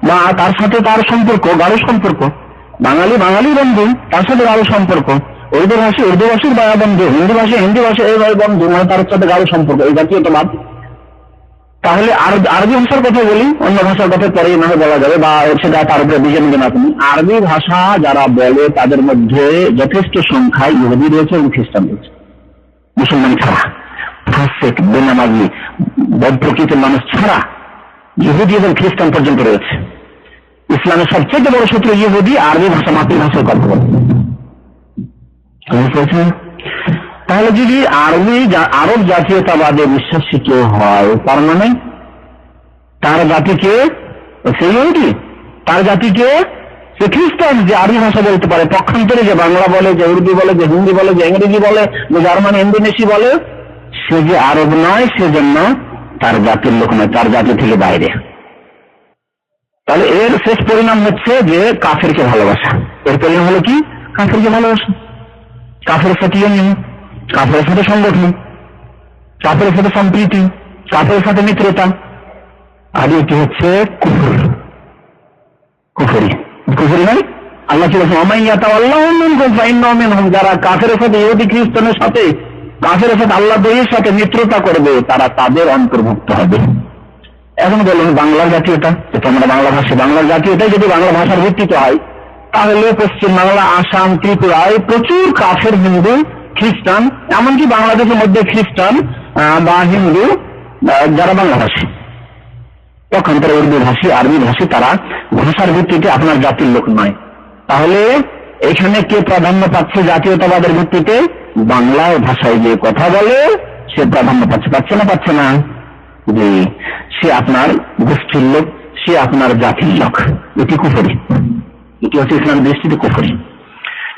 বা তার সাথে তার সম্পর্ক, গাঢ় সম্পর্ক, বাঙালি বন্ধু, তার সাথে গাঢ় সম্পর্ক, উর্দু ভাষীর বন্ধু, হিন্দি ভাষী এই বন্ধু, মানে তার সাথে গাঢ় সম্পর্ক, এই জাতীয়তাবাদ। তাহলে আরবি ভাষার কথা বলি, অন্য ভাষার কথা পরে না বলা যাবে, বা সেটা তার উপরে বিজয় নেবেন আপনি। আরবি ভাষা যারা বলে তাদের মধ্যে যথেষ্ট সংখ্যায় ইহুদি রয়েছে এবং খ্রিস্টান রয়েছে, মুসলমান ছাড়া, ফাসেক, বেনামাজি, বদপ্রকৃতির মানুষ ছাড়া ইহুদি এবং খ্রিস্টান পর্যন্ত রয়েছে। ইসলামের সবচেয়ে বড় শত্রু ইহুদি আরবি ভাষা, মাতৃভাষার কথা বলে। তাহলে যদি আরব জাতীয়তাবাদে বিশ্বাসী কেউ হয়, তার মানে তার জাতিকে সেই ইহুদি, তার জাতিকে সে খ্রিস্টান, যে আরবি ভাষা বলতে পারে। পক্ষান্তরে যে বাংলা বলে, যে উর্দু বলে, যে হিন্দি বলে, যে ইংরেজি বলে, যে জার্মান, ইন্দোনেশি বলে, সে যে আরব নয়, সেজন্য তার জাতির লোক নয়, তার জাতি থেকে বাইরে। তাহলে এর শেষ পরিণাম হচ্ছে যে কাফেরকে ভালোবাসা। এর পরিণাম হলো কি? কাফেরকে ভালোবাসা, কাফের সাথে ইউনিয়ন, কাফের সাথে সংগঠন, কাফের সাথে সম্প্রীতি, কাফের সাথে মিত্রতা। আর এটি হচ্ছে কুফরি নয়। আল্লাহ কি বলছেন? যারা কাফের সাথে, ইহুদি খ্রিস্টানের সাথে, কাফের সাথে, আল্লাহ দইয়ের সাথে মিত্রতা করবে, তারা তাদের অন্তর্ভুক্ত হবে। এখন বলুন বাংলার জাতীয়তা, এটা আমরা বাংলার জাতীয়তাই যদি বাংলা ভাষার ভিত্তিতে হয়, তাহলে পশ্চিম বাংলা, আসাম, ত্রিপুরায় প্রচুর কাফের হিন্দু, খ্রিস্টান, এমনকি বাংলাদেশের মধ্যে খ্রিস্টান বা হিন্দু যারা বাংলা ভাষী, পক্ষান্তরে উর্দু ভাষী, আরবি ভাষী, তারা ভাষার ভিত্তিতে আপনার জাতির লোক নয়। তাহলে এখানে কে প্রাধান্য পাচ্ছে জাতীয়তাবাদের ভিত্তিতে? বাংলা ভাষায় যে কথা বলে সে প্রাধান্য পাচ্ছে না? যে সে আপনার গোষ্ঠীর লোক, সে আপনার জাতির লোক। এটি কুফরি, এটি হচ্ছে ইসলামের দৃষ্টিতে কুফরি।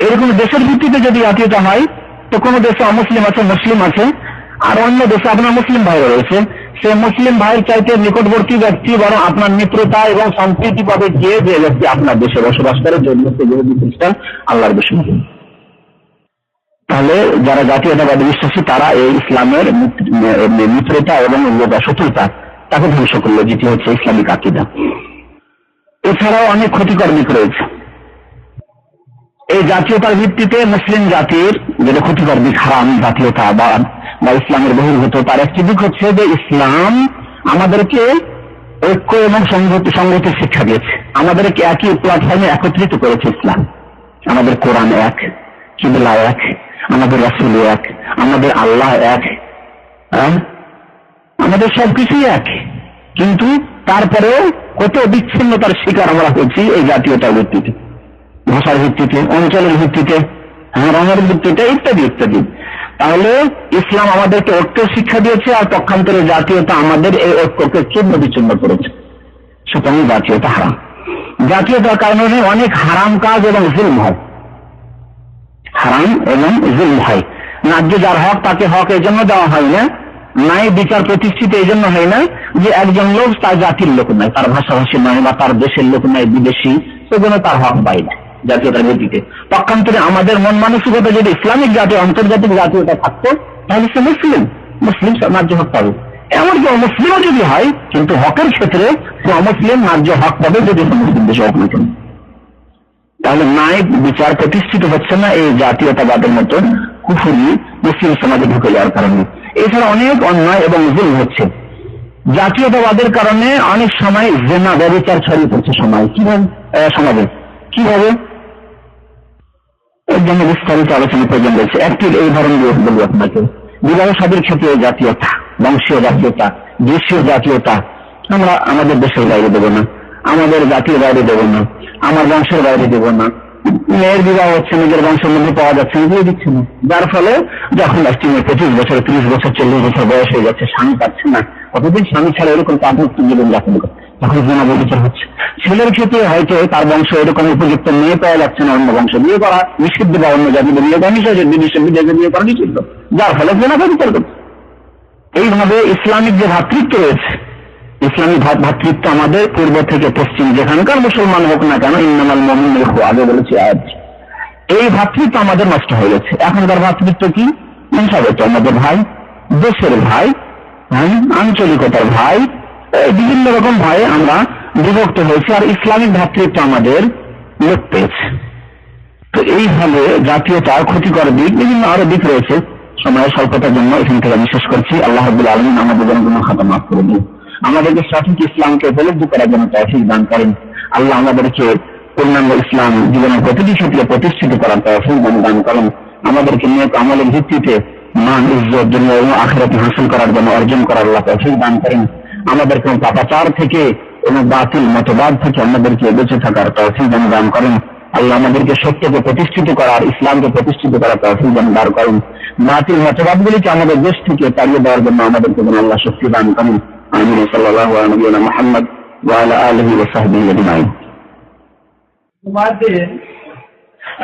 এরকম দেশের ভিত্তিতে যদি জাতীয়তা হয়, তো কোন দেশে অমুসলিম আছে, মুসলিম আছে, আর অন্য দেশে আপনার মুসলিম ভাই রয়েছে, সে মুসলিম ভাইয়ের চাইতে নিকটবর্তী ব্যক্তি বরং আপনার মিত্রতা এবং সম্প্রীতি পাবে যে ব্যক্তি আপনার দেশে বসবাস করে, যদি ইহুদি খ্রিস্টান আল্লাহর দুশমন। তাহলে যারা জাতীয়তাবাদী বিশ্বাসী তারা এই ইসলামের মিত্রতা এবং শত্রুতা তাকে ধ্বংস করলো, যেটি হচ্ছে ইসলামিক আকীদা। এছাড়াও অনেক ক্ষতিকর দিক রয়েছে এই জাতীয়তার ভিত্তিতে। মুসলিম জাতির যেটা ক্ষতিকর দিক, হারাম জাতীয়তাবাদ বা ইসলামের বহির্ভূত, তার একটি দিক হচ্ছে যে ইসলাম আমাদেরকে ঐক্য এবং সংহতির শিক্ষা দিয়েছে, আমাদেরকে একই প্ল্যাটফর্মে একত্রিত করেছে ইসলাম। আমাদের কোরআন এক, কিবলা এক, আমাদের রাসূল এক, আমাদের আল্লাহ এক, আমাদের সবকিছুই এক, কিন্তু তারপরেও কত বিচ্ছিন্নতার শিকার আমরা হচ্ছি এই জাতীয়তার ভিত্তিতে, ভাষার ভিত্তিতে, অঞ্চলের ভিত্তিতে, রঙের ভিত্তিতে, ইত্যাদি ইত্যাদি। তাহলে ইসলাম আমাদেরকে ঐক্য শিক্ষা দিয়েছে, আর পক্ষান্তরে জাতীয়তা আমাদের এই ঐক্যকে চূর্ণ বিচ্ছিন্ন করেছে। সুতরাং জাতীয়তা হারাম। জাতীয়তার কারণে অনেক হারাম কাজ এবং জুলম হয়, হারাম এবং জুলম হয়। ন্যায্য যার হক তাকে হক এই জন্য দেওয়া হয় না, নাই বিচার প্রতিষ্ঠিত এই জন্য হয় না যে একজন লোক তার জাতির লোক নয়, তার ভাষাভাষী নয়, বা তার দেশের লোক নয়, বিদেশি, সেজন্য তার হক পায় না জাতীয়তার ভিত্তিতে। পক্ষান্তরে আমাদের মন মানসিকতা যদি ইসলামিক জাতীয়, আন্তর্জাতিক জাতীয়তা থাকতো, তাহলে সে মুসলিম ন্যায্য হক পাবে। এমনকি অমুসলিমও যদি হয়, কিন্তু হকের ক্ষেত্রে সে অমুসলিম ন্যায্য হক পাবে যদি মুসলিম দেশে হক নয়। তাহলে ন্যায় বিচার প্রতিষ্ঠিত হচ্ছে না এই জাতীয়তাবাদের মতন কুফরি মুসলিম সমাজে ঢুকে যাওয়ার কারণে। এছাড়া অনেক অন্যায় এবং জুলম হচ্ছে জাতীয়তাবাদের কারণে। অনেক সময় জেনা, ব্যভিচার ছড়িয়ে পড়ছে সমাজে। কিভাবে? এর জন্য বিস্তারিত আলোচনা প্রয়োজন রয়েছে। একটি এই ধরনের বলবো আপনাকে, বিবাহ সাদীর ক্ষেত্রে জাতীয়তা, বংশীয় জাতীয়তা, দেশীয় জাতীয়তা আমরা আমাদের দেশের বাইরে দেবো না, আমাদের জাতির বাইরে দেবো না, আমার বংশের বাইরে দেবো না। মেয়ের বিবাহ হচ্ছে নিজের বংশের মধ্যে পাওয়া যাচ্ছে না, দিয়ে দিচ্ছে না, যার ফলে যখন আসছে 25 বছর 30 বছর 40 বছর বয়স হয়ে যাচ্ছে, স্বামী পাচ্ছে না, কতদিন স্বামী ছাড়া এরকম তাপমুক্ত জীবন যাপন করে, তখন জেনা বিচার হচ্ছে। ছেলের ক্ষেত্রে হয়তো তার বংশ এরকম উপযুক্ত মেয়ে পাওয়া যাচ্ছে না, অন্য বংশ বিয়ে করা নিষিদ্ধ বা অন্য জাতিতে বিয়ে করা নিষেধ, বিদেশে বিয়ে করা নিষিদ্ধ, যার ফলে জেনা বিচার করছে। এইভাবে ইসলামিক যে ভ্রাতৃত্ব রয়েছে, ইসলামিক ভ্রাতৃত্ব আমাদের পূর্ব থেকে পশ্চিম যেখানকার মুসলমান হোক না কেন, ইন্নামাল মুমিনুনা ইখওয়া, আগে বলেছি আয়াত, এই ভ্রাতৃত্ব আমাদের নষ্ট হয়ে গেছে। এখনকার ভ্রাতৃত্ব কি? সবাই তো আমাদের ভাই, দেশের ভাই, আঞ্চলিকতার ভাই, বিভিন্ন রকম ভাই আমরা বিভক্ত হয়েছি, আর ইসলামিক ভ্রাতৃত্ব আমাদের লোপ পেয়েছে। তো এইভাবে জাতীয়তার ক্ষতিকর দিক, বিভিন্ন আরো দিক রয়েছে। সময়ের স্বল্পতার জন্য এখান থেকে আমি শেষ করছি। আল্লাহ রাব্বুল আলামিন আমাদের জন্য খাতা মাফ করে দিন, আমাদেরকে সঠিক ইসলামকে উপলব্ধি করার জন্য তৌফিক দান করেন। আল্লাহ আমাদেরকে পূর্ণাঙ্গ ইসলাম জীবনের প্রতিটি ক্ষেত্রে প্রতিষ্ঠিত করার তৌফিক দান করেন। আমাদেরকে নেক আমলের ভিত্তিতে মান ইজ্জত দুনিয়া এবং আখিরাতে হাসিল করার জন্য অর্জন করার আল্লাহ তৌফিক দান করেন। আমাদেরকে পাপাচার থেকে এবং বাতিল মতবাদ থেকে আমাদেরকে বেঁচে থাকার তৌফিক দান করেন। আল্লাহ আমাদেরকে সত্যকে প্রতিষ্ঠিত করার, ইসলামকে প্রতিষ্ঠিত করার তৌফিক দান করেন। বাতিল মতবাদগুলিকে আমাদের দেশ থেকে তাড়িয়ে দেওয়ার জন্য আমাদেরকে আল্লাহ শক্তি দান করেন। আমিন। সাল্লাল্লাহু আলা নবিয়িনা মুহাম্মদ ওয়া আলা আলিহি ওয়া সাহবিহি আজমাইন। জুমার দিন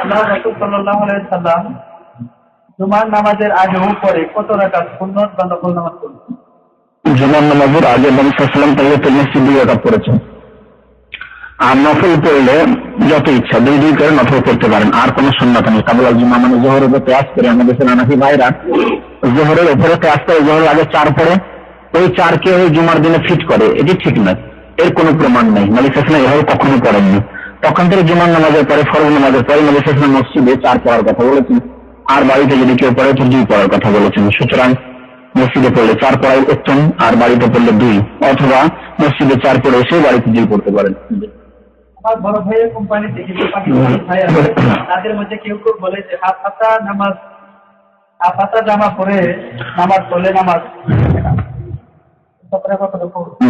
আল্লাহ রাসূল সাল্লাল্লাহু আলাইহি সাল্লাম জুমার নামাজের আগে ও পরে কত রাকাত সুন্নাত বা নফল নামাজ পড়েন? জুমার নামাজের আগে নবী সাল্লাল্লাহু আলাইহি ওয়াসাল্লাম তাহিয়াতুল মসজিদ 2 রাকাত পড়েছেন। আর নফল পড়লে যত ইচ্ছা 2 করে নফল পড়তে পারেন, আর কোনো সুন্নাত নেই। কাবুল জুমা মানে জোহরের উপর কিয়াস করে আমাদের হানাফি ভাইরা জোহরের উপরে কিয়াস করে, জোহরের আগে 4 পড়ে, ওই 4কে ওই জুমার দিনে ফিট করে, এটি ঠিক নয়, এর কোনো প্রমাণ নেই। নবী সাল্লাল্লাহু আলাইহি ওয়াসাল্লাম এভাবে কখনো পড়েননি। তখন থেকে জুমার নামাজের পরে, ফরজ নামাজের পরে নবী সাল্লাল্লাহু আলাইহি ওয়াসাল্লাম মসজিদে 4 পড়ার কথা বলেছেন, আর বাড়িতে যদি কেউ পড়ে তো 2 পড়ার কথা বলেছেন। সুতরাং মসজিদে পড়লে 4 পড়াই উত্তম, আর বাড়িতে পড়লে 2, অথবা মসজিদে 4 পড়ে এসে বাড়িতে 2 পড়তে পারেন। আমার বড় ভাইয়ের কোম্পানিতে কিছু পাকিস্তানি ভাই আছে, তাদের মধ্যে কেউ কেউ বলে যে হাফ হাতা জামা পরে নামাজ পড়লে নামাজ,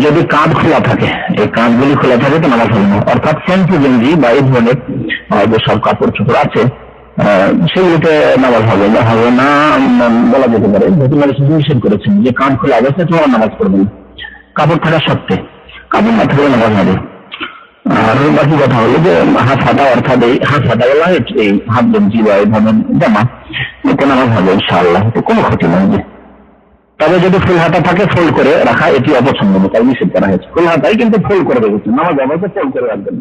যদি কাঁধ খোলা থাকে, এই কাঁধগুলি খোলা থাকে তো নামাজ হবে না। অর্থাৎ সেন্টু গেঞ্জি বা এই ধরনের যেসব কাপড় চোপড় আছে সেগুলোতে নামাজ হবে না বলা যেতে পারে। নিষেধ করেছেন যে কাঁধ খোলা অবস্থায় তোমার নামাজ পড়বে না, কাপড় থাকা সত্ত্বে, কাপড় না থাকলে নামাজ হবে। আর বাকি কথা হলো যে হাত হাতা, অর্থাৎ এই হাত হাতা বলা এই হাত গেঞ্জি বা এই ধরনের জামা, এতে নামাজ হবে ইনশাআল্লাহ, কোনো ক্ষতি নয়। তবে যদি ফুল হাতা থাকে ফোল্ড করে রাখা এটি অপছন্দ, তাই নিষেধ করা হয়েছে। ফুল হাতাই কিন্তু ফোল্ড করে রেখেছে, নামাজ অবশ্যই ফোল্ড করে রাখবেন।